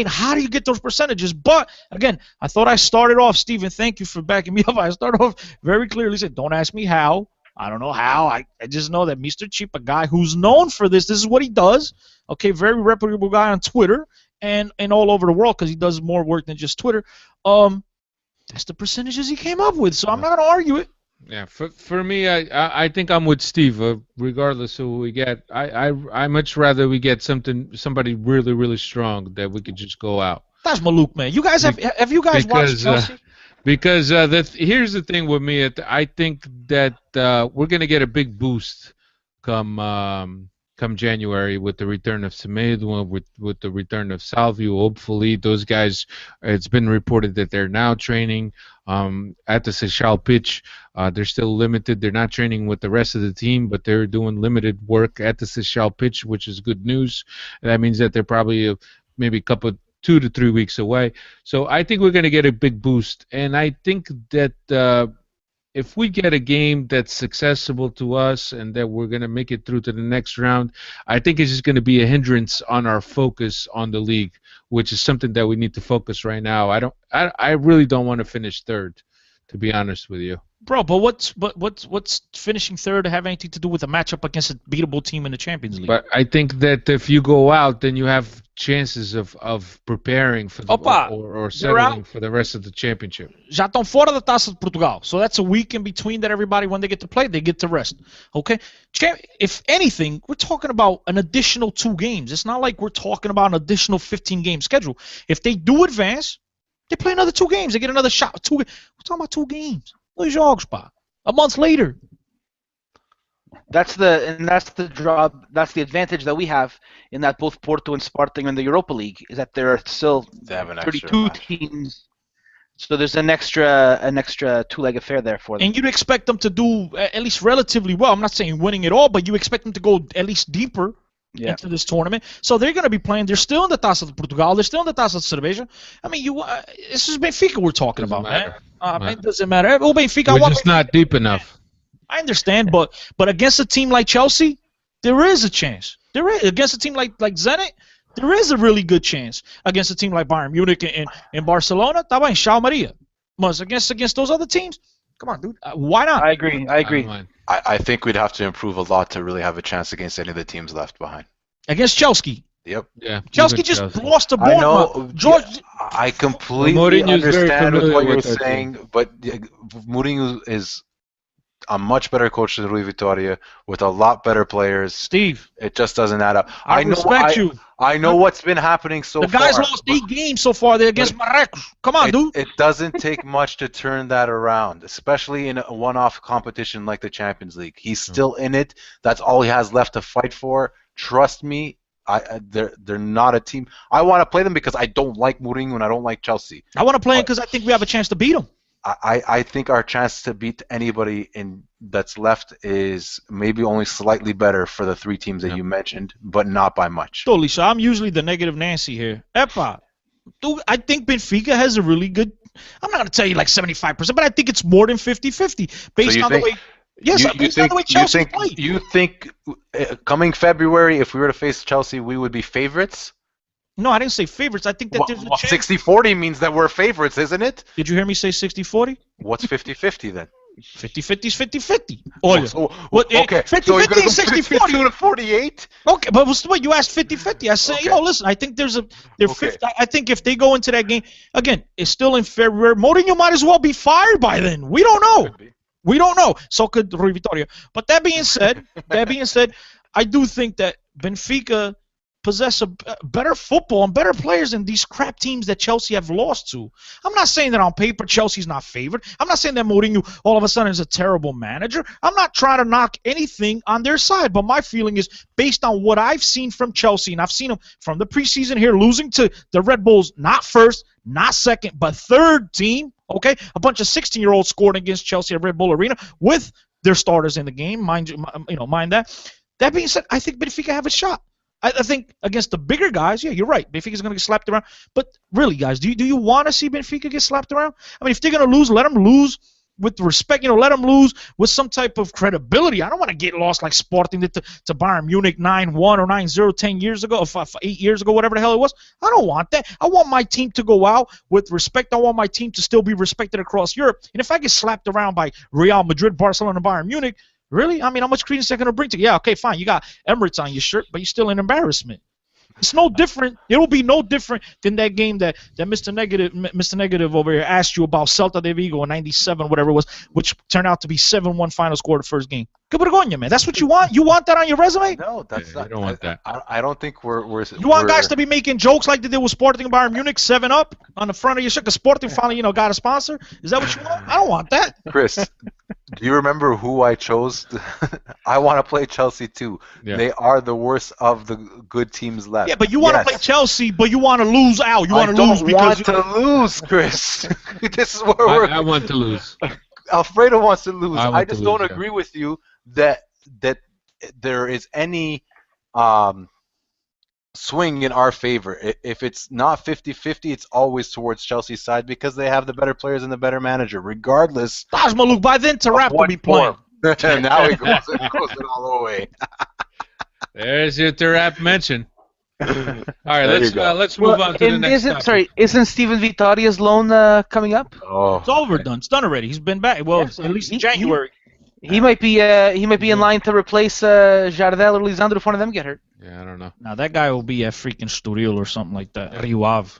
How do you get those percentages? But, again, I thought I started off, Steven, thank you for backing me up. I started off very clearly, said, don't ask me how. I don't know how. I just know that Mr. Cheap, a guy who's known for this is what he does. Okay, very reputable guy on Twitter and all over the world because he does more work than just Twitter. That's the percentages he came up with, so I'm not going to argue it. Yeah, for me, I think I'm with Steve. Regardless of who we get, I much rather we get somebody really, really strong that we could just go out. That's Maluk, man. You guys have you guys watched Chelsea? Because here's the thing with me. I think that we're gonna get a big boost come January with the return of Semedo, with the return of Salvio. Hopefully, those guys. It's been reported that they're now training at the Seychelles pitch. They're still limited. They're not training with the rest of the team, but they're doing limited work at the Seychelles pitch, which is good news. That means that they're probably maybe 2 to 3 weeks away. So I think we're going to get a big boost, and I think that if we get a game that's accessible to us and that we're going to make it through to the next round, I think it's just going to be a hindrance on our focus on the league, which is something that we need to focus right now. I really don't want to finish third, to be honest with you. Bro, but what's finishing third have anything to do with a matchup against a beatable team in the Champions League? But I think that if you go out, then you have chances of preparing for the or settling for the rest of the championship. Já estão fora da Taça de Portugal, so that's a week in between that everybody, when they get to play, they get to rest. Okay, if anything, we're talking about an additional 2 games. It's not like we're talking about an additional 15-game schedule. If they do advance, they play another 2 games. They get another shot. We're talking about 2 games. 2 jogos, pá. A month later. That's the advantage that we have in that both Porto and Sporting in the Europa League is that there are still They have an extra 32 match. teams. So there's an extra two-leg affair there for them. And you'd expect them to do at least relatively well. I'm not saying winning it all, but you expect them to go at least deeper into this tournament. So they're going to be playing. They're still in the Taça de Portugal. They're still in the Taça de Cerveja. I mean, this is Benfica we're talking Doesn't about, matter. man. It doesn't matter. Oh, Benfica. We're just not deep enough. I understand, but against a team like Chelsea, there is a chance. There is against a team like Zenit. There is a really good chance against a team like Bayern Munich and Barcelona. Tá bem, Shao Maria. Mas against those other teams, come on, dude. Why not? I agree. I think we'd have to improve a lot to really have a chance against any of the teams left behind. Against Chelsea. Yep. Yeah. Chelsea even just Chelsea. lost the I ball. know. George, I completely Mourinho's very understand familiar what you're with that saying, but Mourinho is a much better coach than Rui Vitória with a lot better players. Steve, It just doesn't add up. I respect you. I know what's been happening so The far. guys lost 8 games so far. They're against Marrocos. Come on, dude. It doesn't take much to turn that around, especially in a one-off competition like the Champions League. He's still in it. That's all he has left to fight for. Trust me, they're not a team. I want to play them because I don't like Mourinho and I don't like Chelsea. I want to play him because I think we have a chance to beat them. I think our chance to beat anybody that's left is maybe only slightly better for the 3 teams that you mentioned, but not by much. Totally. So I'm usually the negative Nancy here. Epa, dude, I think Benfica has a really good. I'm not going to tell you like 75%, but I think it's more than 50-50 based on the way. Yes, based on the way Chelsea played. You think coming February, if we were to face Chelsea, we would be favorites? No, I didn't say favorites. I think that there's a chance. 60-40 means that we're favorites, isn't it? Did you hear me say 60-40? What's 50-50 then? 50-50 is 50-50. Olha. So, What, okay, 50-50 so you're going to is go 60-40. 50 to 48? Okay, but wait, you asked 50-50. I said, Okay. listen, I think they're Okay. 50. I think if they go into that game, again, it's still in February. Mourinho might as well be fired by then. We don't know. We don't know. So could Rui Vitória. But that being said, I do think that Benfica possess a better football and better players than these crap teams that Chelsea have lost to. I'm not saying that on paper Chelsea's not favored. I'm not saying that Mourinho all of a sudden is a terrible manager. I'm not trying to knock anything on their side, but my feeling is based on what I've seen from Chelsea, and I've seen them from the preseason here losing to the Red Bulls, not first, not second, but third team. Okay, a bunch of 16-year-olds scored against Chelsea at Red Bull Arena with their starters in the game. Mind that. That being said, I think Benfica have a shot. I think against the bigger guys, yeah, you're right. Benfica's going to get slapped around. But really, guys, do you want to see Benfica get slapped around? I mean, if they're going to lose, let them lose with respect. Let them lose with some type of credibility. I don't want to get lost like Sporting did to Bayern Munich 9-1 or 9-0 10 years ago, or 8 years ago, whatever the hell it was. I don't want that. I want my team to go out with respect. I want my team to still be respected across Europe. And if I get slapped around by Real Madrid, Barcelona, and Bayern Munich, really? I mean, how much credence they're going to bring to you? Yeah, okay, fine. You got Emirates on your shirt, but you're still an embarrassment. It's no different. It will be no different than that game that Mr. Negative over here asked you about Celta de Vigo in '97, whatever it was, which turned out to be 7-1 final score the first game. Que vergonha, man. That's what you want? You want that on your resume? No, that's not. I don't want that. I don't think we're You want guys to be making jokes like they did with Sporting and Bayern Munich, 7-up on the front of your shirt because Sporting finally, got a sponsor? Is that what you want? I don't want that. Chris, do you remember who I chose? I want to play Chelsea too. Yeah. They are the worst of the good teams left. Yeah, but you want to play Chelsea, but you want to lose out. You want to lose because I don't want to lose, Chris. This is where we're. I want to lose. Alfredo wants to lose. I want I to just lose, don't yeah. agree with you that there is any swing in our favor. If it's not 50-50, it's always towards Chelsea's side because they have the better players and the better manager, regardless. Taj Maluk, by then Tarap will be playing. And now it goes it all the way. There's your Tarap mention. All right, There you go. let's move on to the next topic. Isn't Steven Vitoria's loan coming up? Oh, It's over, done. It's done already. He's been back. Well, Yeah, so at least in he- January. He might be in line to replace Jardel or Lisandro if one of them get hurt. Yeah, I don't know. Now that guy will be at freaking Estoril or something like that. Rio Ave.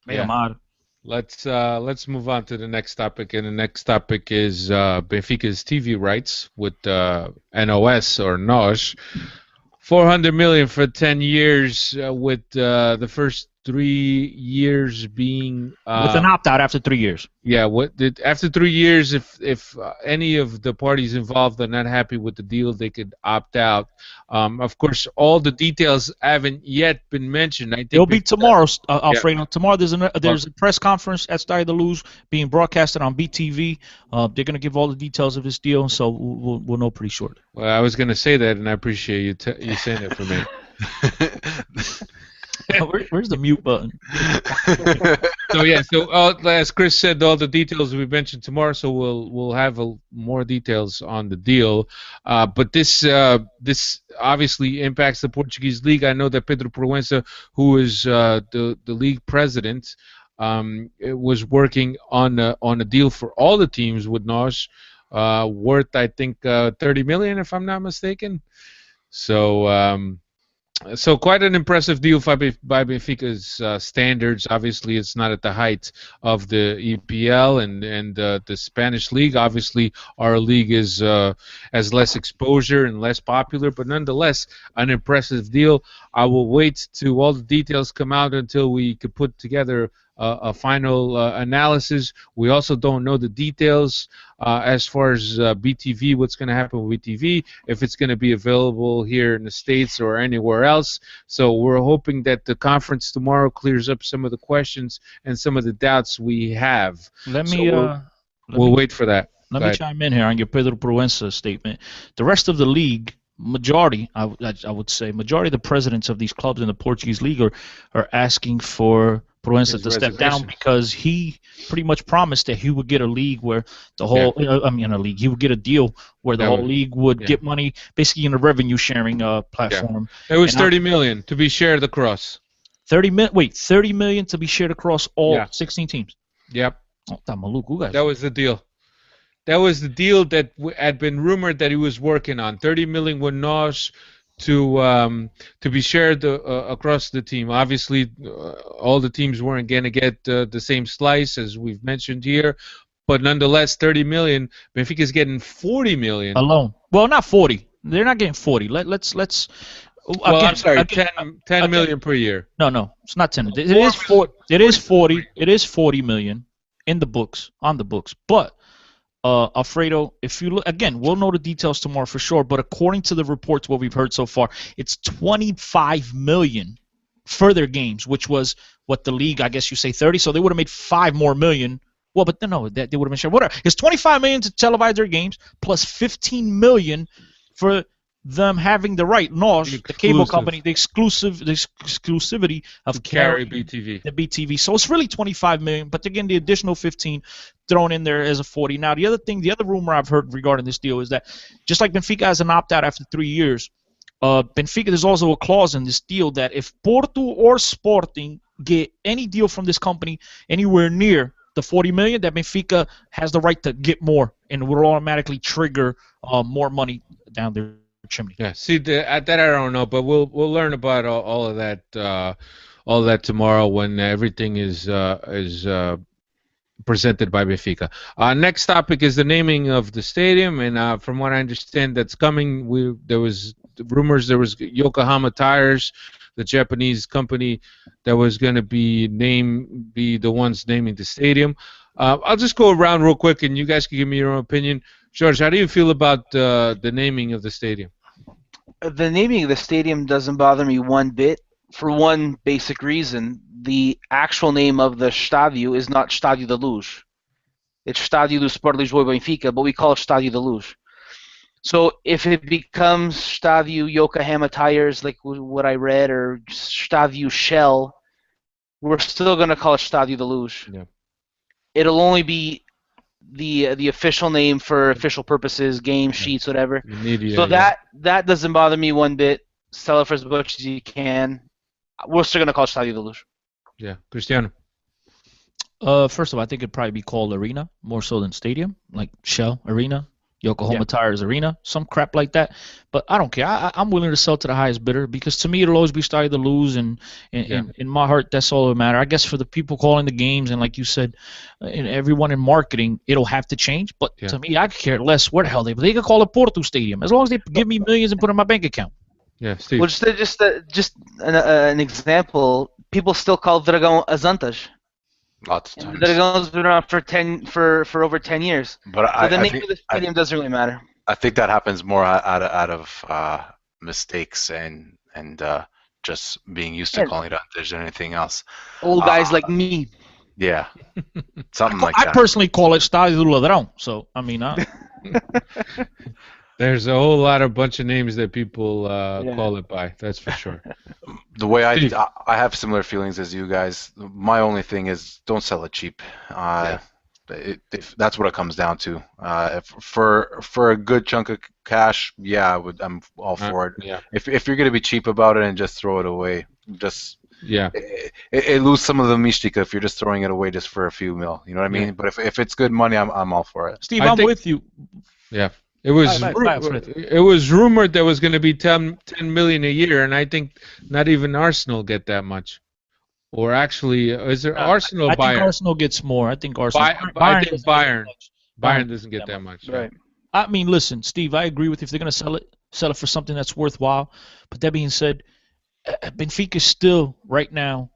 Yeah. Mar. Let's move on to the next topic, and the next topic is Benfica's TV rights with NOS or NOS. 400 million for 10 years with the first 3 years being with an opt-out after 3 years. Yeah, after 3 years, if any of the parties involved are not happy with the deal, they could opt out. Of course, all the details haven't yet been mentioned. I think It'll be tomorrow, Alfredo. Yeah. Tomorrow there's a press conference at Estadio de Luz being broadcasted on BTV. They're going to give all the details of this deal, so we'll know pretty shortly. Well, I was going to say that, and I appreciate you saying that for me. Where's the mute button? So as Chris said, all the details we mentioned tomorrow. So we'll have more details on the deal. But this obviously impacts the Portuguese league. I know that Pedro Proença, who is the league president, was working on a deal for all the teams with NOS, worth I think 30 million, if I'm not mistaken. So quite an impressive deal by Benfica's standards. Obviously, it's not at the height of the EPL and the Spanish league. Obviously, our league has less exposure and less popular, but nonetheless, an impressive deal. I will wait till all the details come out until we could put together a final analysis. We also don't know the details as far as BTV, what's going to happen with BTV, if it's going to be available here in the States or anywhere else. So we're hoping that the conference tomorrow clears up some of the questions and some of the doubts we have. We'll wait for that. Let me chime in here on your Pedro Proença statement. The rest of the league, majority of the presidents of these clubs in the Portuguese league are asking for Proença to step down because he pretty much promised that he would get a league where the whole he would get a deal where the whole league would get money basically in a revenue sharing platform. It was 30 million to be shared across. 30 million to be shared across all 16 teams. Yep. That was the deal. That was the deal that had been rumored that he was working on. 30 million with NOS to be shared across the team. Obviously, all the teams weren't going to get the same slice as we've mentioned here, but nonetheless, 30 million. Benfica's getting 40 million alone. Well, not 40. They're not getting 40. Let's. Well, again, I'm sorry, 10 million per year. No, it's not 10. It is 40. It is 40 million in the books, on the books, but. Alfredo, if you look again, we'll know the details tomorrow for sure. But according to the reports, what we've heard so far, it's 25 million for their games, which was what the league, I guess you say 30. So they would have made 5 more million. Well, but no, they would have been shared. Whatever. It's 25 million to televise their games plus 15 million for them having the right, NOS, the cable company, the exclusivity of carry BTV. The BTV. So it's really 25 million, but again, the additional 15 thrown in there as a 40. Now, the other rumor I've heard regarding this deal is that just like Benfica has an opt-out after 3 years, Benfica, there's also a clause in this deal that if Porto or Sporting get any deal from this company anywhere near the 40 million, that Benfica has the right to get more and will automatically trigger more money down their chimney. Yeah, see that I don't know, but we'll learn about all of that tomorrow when everything is presented by Benfica. Next topic is the naming of the stadium, and from what I understand, that's coming. There was rumors there was Yokohama Tires, the Japanese company that was going to be the ones naming the stadium. I'll just go around real quick, and you guys can give me your own opinion. George, how do you feel about the naming of the stadium? The naming of the stadium doesn't bother me one bit for one basic reason. The actual name of the Stadio is not Stadio da Luz. It's Stadio do Sport Lisboa Benfica, but we call it Stadio da Luz. So if it becomes Stadio Yokohama Tires, like what I read, or Stadio Shell, we're still going to call it Stadio da Luz. Yeah. It'll only be the official name for official purposes, game sheets, whatever. So that doesn't bother me one bit. Sell it for as much as you can. We're still gonna call it Stadio da Luz. Yeah, Cristiano. First of all, I think it'd probably be called Arena more so than Stadium, like Shell Arena, Yokohama Tires Arena, some crap like that. But I don't care. I'm willing to sell to the highest bidder because to me it'll always be Stadio da Luz, and in my heart that's all that matters. I guess for the people calling the games and like you said, and everyone in marketing, it'll have to change. But to me, I could care less where the hell they could call it Porto Stadium as long as they give me millions and put it in my bank account. Yeah, Steve. Well, just an example. people still call Dragão Azantas. Lots of times. Dragão's been around for over 10 years. But So the name of the stadium doesn't really matter. I think that happens more out of mistakes and just being used to calling it Antes than anything else. Old guys like me. Yeah, something like that. I personally call it Estádio do Ladrão. So I mean, There's a whole lot of bunch of names that people call it by. That's for sure. The way I have similar feelings as you guys. My only thing is don't sell it cheap. If that's what it comes down to. For a good chunk of cash, I'm all for it. Yeah. If you're gonna be cheap about it and just throw it away, it lose some of the mystica if you're just throwing it away just for a few mil. You know what I mean? Yeah. But if it's good money, I'm all for it. Steve, I'm with you. Yeah. It was it was rumored there was going to be 10 million a year, and I think not even Arsenal get that much. Or actually, is there Arsenal or Bayern? I think Arsenal gets more. I think Arsenal. I think Bayern doesn't get that much. Right. I mean, listen, Steve, I agree with you. If they're going to sell it for something that's worthwhile. But that being said, Benfica is still right now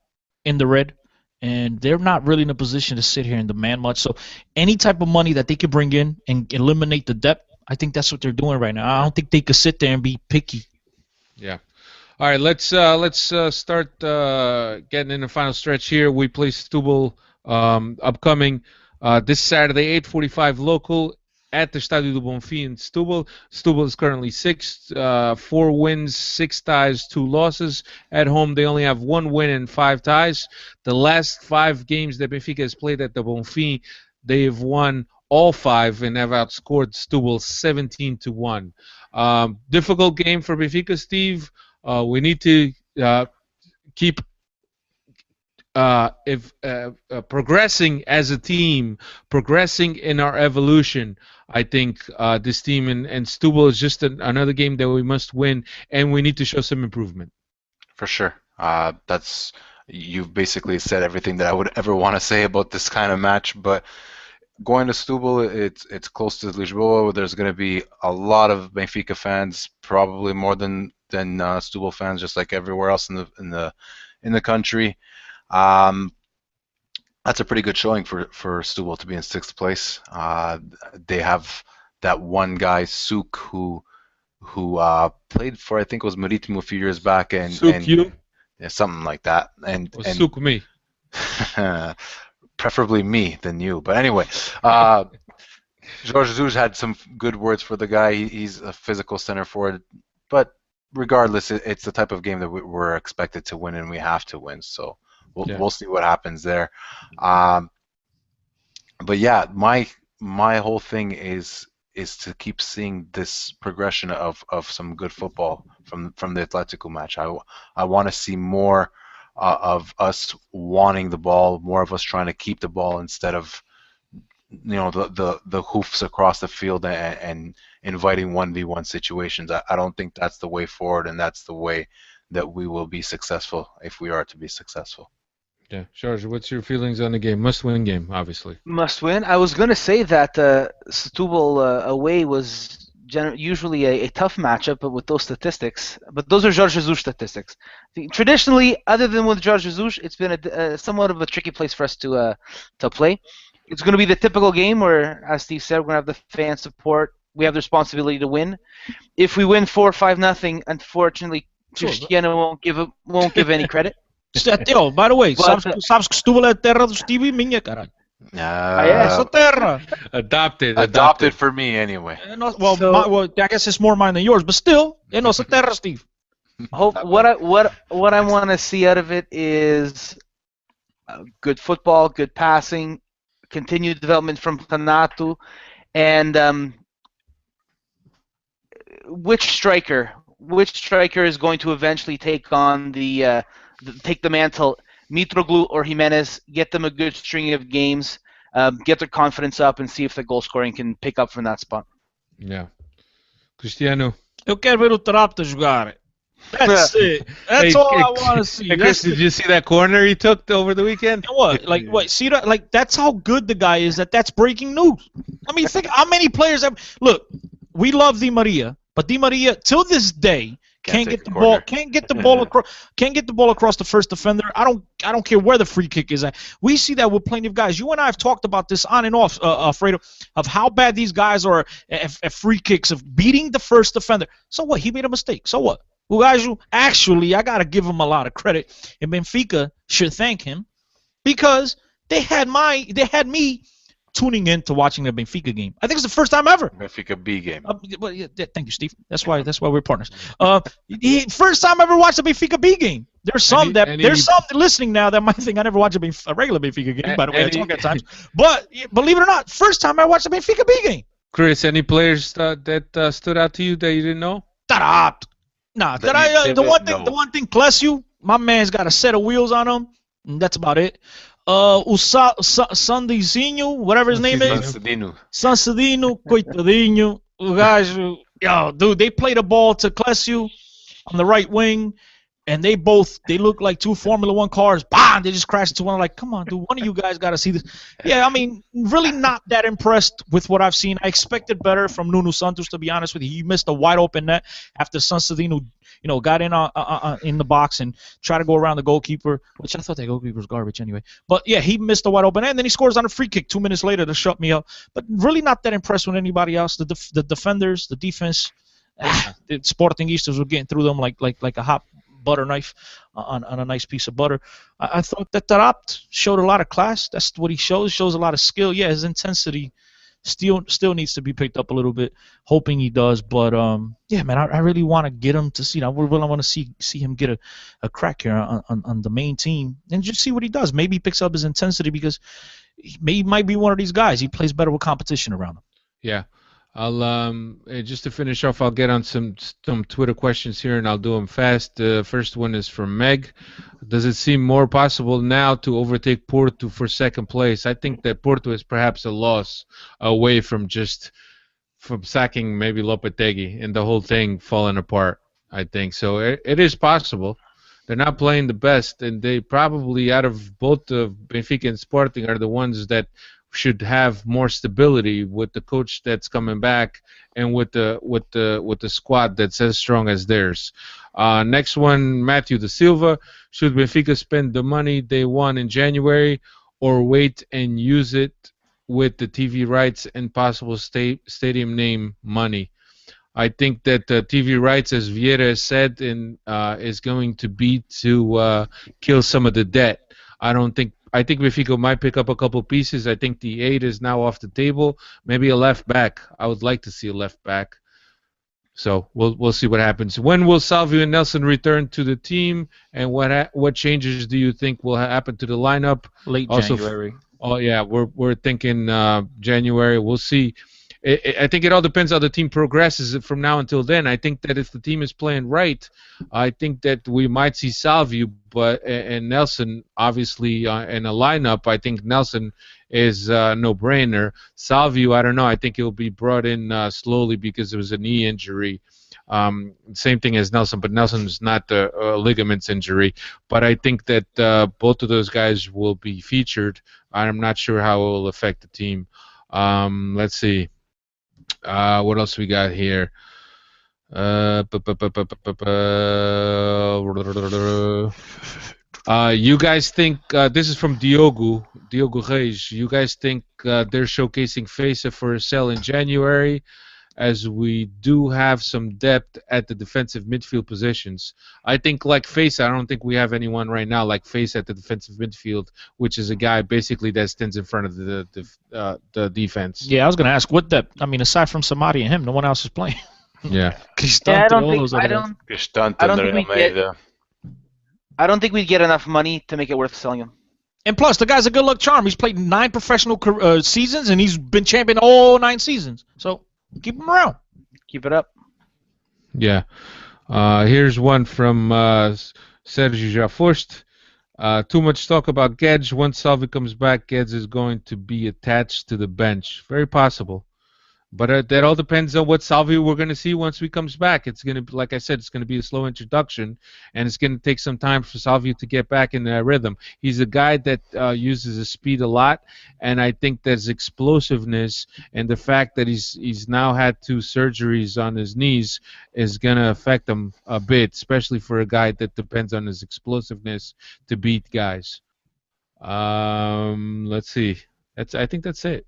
in the red, and they're not really in a position to sit here and demand much. So any type of money that they could bring in and eliminate the debt, I think that's what they're doing right now. I don't think they could sit there and be picky. Yeah. All right, let's start getting in the final stretch here. We play Setúbal upcoming this Saturday, 8:45 local at the Estádio do Bonfim in Setúbal. Setúbal is currently 6th, 4 wins, 6 ties, 2 losses. At home, they only have 1 win and 5 ties. The last 5 games that Benfica has played at the Bonfim, they have won all 5 and have outscored Setúbal 17-1. Difficult game for Benfica, Steve. We need to keep progressing as a team, progressing in our evolution. I think this team and Setúbal is just another game that we must win, and we need to show some improvement. For sure. You've basically said everything that I would ever want to say about this kind of match, but going to Setúbal, it's close to Lisboa. There's going to be a lot of Benfica fans, probably more than Setúbal fans, just like everywhere else in the country. That's a pretty good showing for Setúbal to be in 6th place. They have that one guy, Suk, who played for, I think it was Marítimo a few years back, and something like that. And Suk me. Preferably me than you, but anyway, Jorge Jesus had some good words for the guy. He's a physical center forward, but regardless, it's the type of game that we're expected to win, and we have to win. So we'll see what happens there. But yeah, my whole thing is to keep seeing this progression of some good football from the Atletico match. I want to see more of us wanting the ball, more of us trying to keep the ball instead of the hoofs across the field and inviting 1v1 situations. I don't think that's the way forward, and that's the way that we will be successful if we are to be successful. Yeah, George, what's your feelings on the game? Must-win game, obviously. Must win. I was going to say that Setúbal away was usually a tough matchup, but with those statistics. But those are Jorge Jesus statistics. Traditionally, other than with Jorge Jesus, it's been a somewhat of a tricky place for us to play. It's going to be the typical game where, as Steve said, we're going to have the fan support. We have the responsibility to win. If we win 4-5-0, unfortunately, Cristiano won't give any credit. By the way, sabes que Setúbal é a terra do Steve e minha, caralho. Essa terra. Adopted for me anyway. Well, I guess it's more mine than yours, but still, é nossa terra, Steve. What I want to see out of it is good football, good passing, continued development from Renato, and which striker is going to eventually take on take the mantle, Mitroglou or Jimenez, get them a good string of games, get their confidence up, and see if the goal scoring can pick up from that spot. Yeah. Cristiano. Eu quero ver o Tarapta jogar. That's it. That's all I want to see. Hey, Chris, did you see that corner he took over the weekend? What? See that? Like, that's how good the guy is. That's breaking news. I mean, think how many players have. Look, we love Di Maria, but Di Maria, till this day, Can't take get a the ball. corner. Can't get the ball across. Can't get the ball across the first defender. I don't care where the free kick is at. We see that with plenty of guys. You and I have talked about this on and off, Fredo, of how bad these guys are at free kicks, of beating the first defender. So what? He made a mistake. So what? Actually, I gotta give him a lot of credit, and Benfica should thank him because they had me tuning in to watching the Benfica game. I think it's the first time ever. Benfica B game. Well, yeah, thank you, Steve. That's why we're partners. First time I ever watched a Benfica B game. There's some listening now that might think I never watched a regular Benfica game. By the way, I talk at times. But believe it or not, first time I watched a Benfica B game. Chris, any players that stood out to you that you didn't know? The one thing, bless you, my man's got a set of wheels on him. And that's about it. Sandizinho, whatever his name is. Sansadino, coitadinho. Guys, dude, they play the ball to Clesiu on the right wing, and they look like two Formula One cars. Bam! They just crashed into one. Like, come on, dude, one of you guys got to see this. Yeah, I mean, really not that impressed with what I've seen. I expected better from Nuno Santos, to be honest with you. He missed a wide open net after Sansadino, got in the box and tried to go around the goalkeeper, which I thought that goalkeeper was garbage anyway. But yeah, he missed a wide open net, and then he scores on a free kick 2 minutes later to shut me up. But really not that impressed with anybody else. The defenders, the defense, the Sportingistas were getting through them like a hot butter knife on a nice piece of butter. I thought that Taarabt showed a lot of class. That's what he shows a lot of skill. Yeah, his intensity still needs to be picked up a little bit. Hoping he does, but yeah, man, I really want to get him to see. I want to see him get a crack here on the main team and just see what he does. Maybe he picks up his intensity because he might be one of these guys. He plays better with competition around him. Yeah. I'll just to finish off, I'll get on some Twitter questions here, and I'll do them fast. The first one is from Meg. Does it seem more possible now to overtake Porto for second place? I think that Porto is perhaps a loss away from sacking maybe Lopetegui and the whole thing falling apart. I think so. It is possible. They're not playing the best, and they probably, out of both the Benfica and Sporting, are the ones that should have more stability with the coach that's coming back and with the squad that's as strong as theirs. Next one, Matthew Da Silva. Should Benfica spend the money they won in January or wait and use it with the TV rights and possible stadium name money? I think that TV rights, as Vieira has said, is going to be to kill some of the debt. I think Benfica might pick up a couple pieces. I think the 8 is now off the table. Maybe a left back. I would like to see a left back. So we'll see what happens. When will Salvio and Nelson return to the team, and what changes do you think will happen to the lineup? Late January. Oh yeah, we're thinking January. We'll see. I think it all depends how the team progresses from now until then. I think that if the team is playing right, I think that we might see Salvio, and Nelson obviously in a lineup. I think Nelson is a no-brainer. Salvio, I don't know. I think he'll be brought in slowly because it was a knee injury. Same thing as Nelson, but Nelson's not a ligaments injury. But I think that both of those guys will be featured. I'm not sure how it will affect the team. Let's see. What else we got here? You guys think this is from Diogo Reis? You guys think they're showcasing Feza for a sell in January, as we do have some depth at the defensive midfield positions? I think like Feza, I don't think we have anyone right now like Feza at the defensive midfield, which is a guy basically that stands in front of the defense. Yeah, I was going to ask what depth. I mean, aside from Samadi and him, no one else is playing. Yeah. I don't think we'd get enough money to make it worth selling him. And plus, the guy's a good luck charm. He's played 9 professional seasons, and he's been champion all 9 seasons. So keep him around. Keep it up. Yeah. Here's one from Sergio Jaforst. Too much talk about Gedge. Once Salvi comes back, Gedge is going to be attached to the bench. Very possible. But that all depends on what Salvio we're going to see once he comes back. It's going to, like I said, it's going to be a slow introduction, and it's going to take some time for Salvio to get back in that rhythm. He's a guy that uses his speed a lot, and I think there's explosiveness, and the fact that he's now had 2 surgeries on his knees is going to affect him a bit, especially for a guy that depends on his explosiveness to beat guys. Let's see. I think that's it.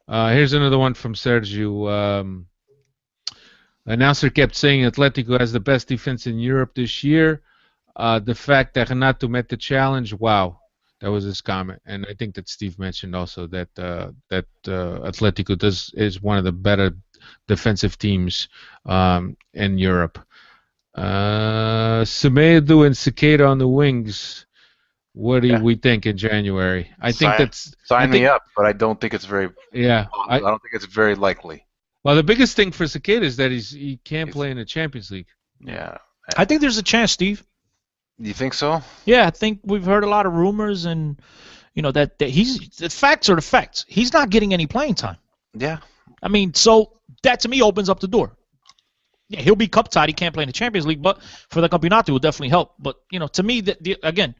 Here's another one from Sergio. Announcer kept saying Atletico has the best defense in Europe this year. The fact that Renato met the challenge, wow, that was his comment. And I think that Steve mentioned also that Atletico is one of the better defensive teams in Europe. Semedo and Cicada on the wings. What do we think in January? I think sign me up, but I don't think it's very. Yeah, I don't think it's very likely. Well, the biggest thing for Cicada is that he can't play in the Champions League. Yeah, I think there's a chance, Steve. You think so? Yeah, I think we've heard a lot of rumors, and that the facts are the facts. He's not getting any playing time. Yeah. I mean, so that to me opens up the door. Yeah, he'll be cup tied. He can't play in the Champions League, but for the Campeonato, it will definitely help. But to me, again.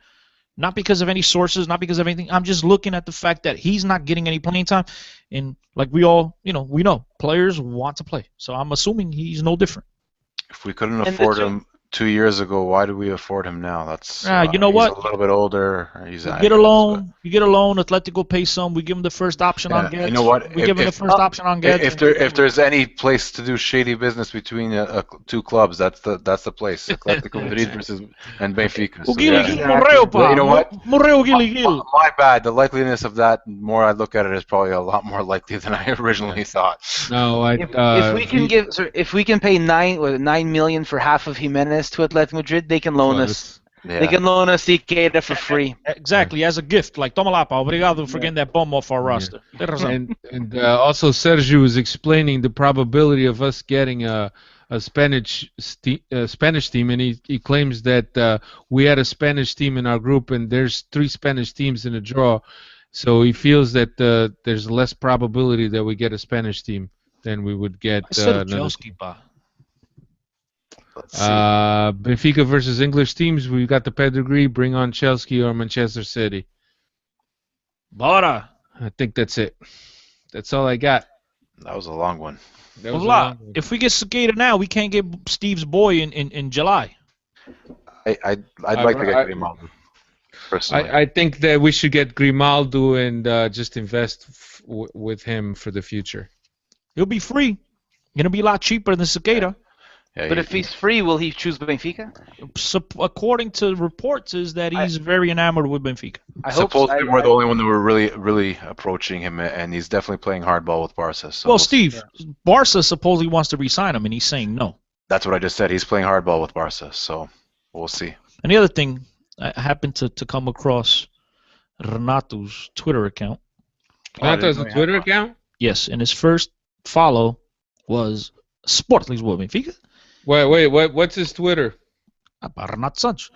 Not because of any sources, not because of anything. I'm just looking at the fact that he's not getting any playing time, and like we all, we know players want to play. So I'm assuming he's no different. If we couldn't afford him 2 years ago, why do we afford him now? That's you know what? He's a little bit older. He's you get a loan. You get a loan. Atletico pays some. We give him the first option on Guedes. You know what? We give him the first option on Guedes. If there's any place to do shady business between 2 clubs, that's the place. Atletico Madrid and Benfica. So, you know what? My bad. The likeliness of that, more I look at it, is probably a lot more likely than I originally thought. No, if we can pay $9 million for half of Jimenez to Atletico Madrid, they can loan us. Yeah. They can loan us Cicada for free. Exactly, as a gift. Like, toma lá, pá, obrigado for getting that bum off our roster. And also Sergio was explaining the probability of us getting a Spanish team, and he claims that we had a Spanish team in our group, and there's 3 Spanish teams in a draw, so he feels that there's less probability that we get a Spanish team than we would get another team. Benfica versus English teams. We've got the pedigree. Bring on Chelsea or Manchester City. Bora. I think that's it. That's all I got. That was a long one. If we get Cicada now, we can't get Steve's boy in July. I'd like to get Grimaldo. Personally, I think that we should get Grimaldo and just invest with him for the future. He'll be free. Gonna be a lot cheaper than Cicada. Yeah, but if he's free, will he choose Benfica? So, according to reports, is that he's very enamored with Benfica. Supposedly, we're the only one that were really approaching him, and he's definitely playing hardball with Barca. So well, Steve, Barca supposedly wants to re-sign him, and he's saying no. That's what I just said. He's playing hardball with Barca, so we'll see. And the other thing, I happened to come across Renato's Twitter account. Renato's Twitter account? Yes, and his first follow was Sport Lisboa Benfica. Wait, what's his Twitter? Renato Sanches.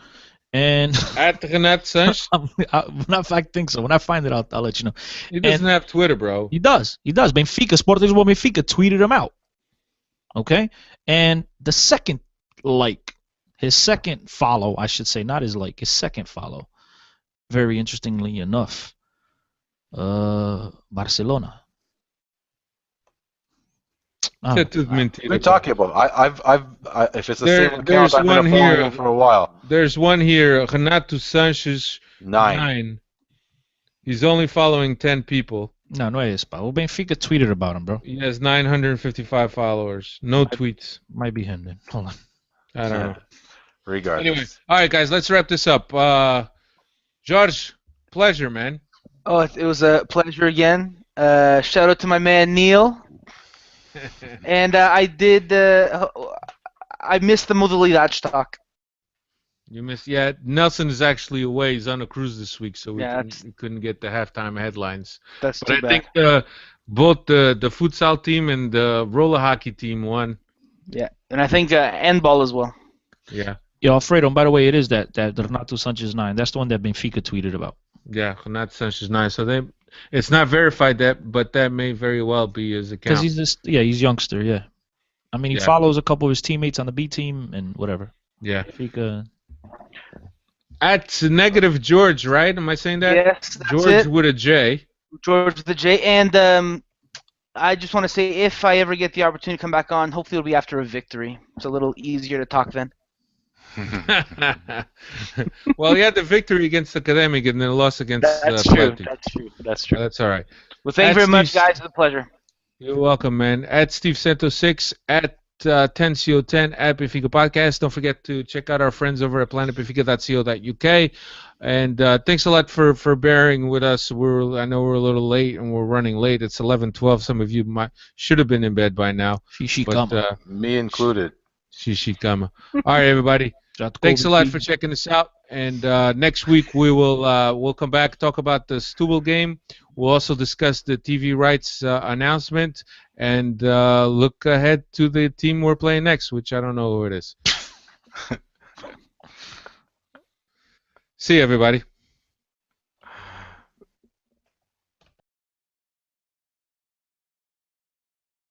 And at Renato Sanches? I think so. When I find it out, I'll let you know. He doesn't have Twitter, bro. He does. Benfica, Sport Lisboa Benfica tweeted him out. Okay? And the second his second follow, I should say, not his his second follow, very interestingly enough, Barcelona. What are you talking about? If it's the same account, I've been following him for a while. There's one here, Renato Sanches 9. He's only following 10 people. No es, pa. Well, Benfica tweeted about him, bro. He has 955 followers. No tweets. Might be him then. Hold on. I don't know. Regardless. Anyway, all right, guys, let's wrap this up. George, pleasure, man. Oh, it was a pleasure again. Shout out to my man Neil. And I missed the Modalidad talk. You missed, yeah. Nelson is actually away. He's on a cruise this week, so we couldn't get the halftime headlines. That's but too I bad. think both the futsal team and the roller hockey team won. Yeah, and I think handball as well. Yeah. Yo, Alfredo, by the way, it is that Renato Sanches 9. That's the one that Benfica tweeted about. Yeah, Renato Sanches 9. So It's not verified but that may very well be his Because account. he's youngster, yeah. I mean, he Yeah. follows a couple of his teammates on the B team and whatever. Yeah. Benfica. At negative George, right? Am I saying that? Yes, that's George it. with a J. George the J. And I just want to say, if I ever get the opportunity to come back on, hopefully it'll be after a victory. It's a little easier to talk then. Well, he had the victory against Academica and then a loss against That's true. Atleti. That's true. That's true. That's all right. Well, thank you very much, guys. It's a pleasure. You're welcome, man. At Steve Santos 6, at Tencio10, at Benfica Podcast. Don't forget to check out our friends over at planetbenfica.co.uk. And thanks a lot for bearing with us. I know we're a little late and we're running late. It's 11:12. Some of you should have been in bed by now. Shishikama. Me included. Shishikama. All right, everybody. Thanks a lot for checking us out. And next week we'll come back, talk about the Stubble game. We'll also discuss the TV rights announcement and look ahead to the team we're playing next, which I don't know who it is. See you, everybody.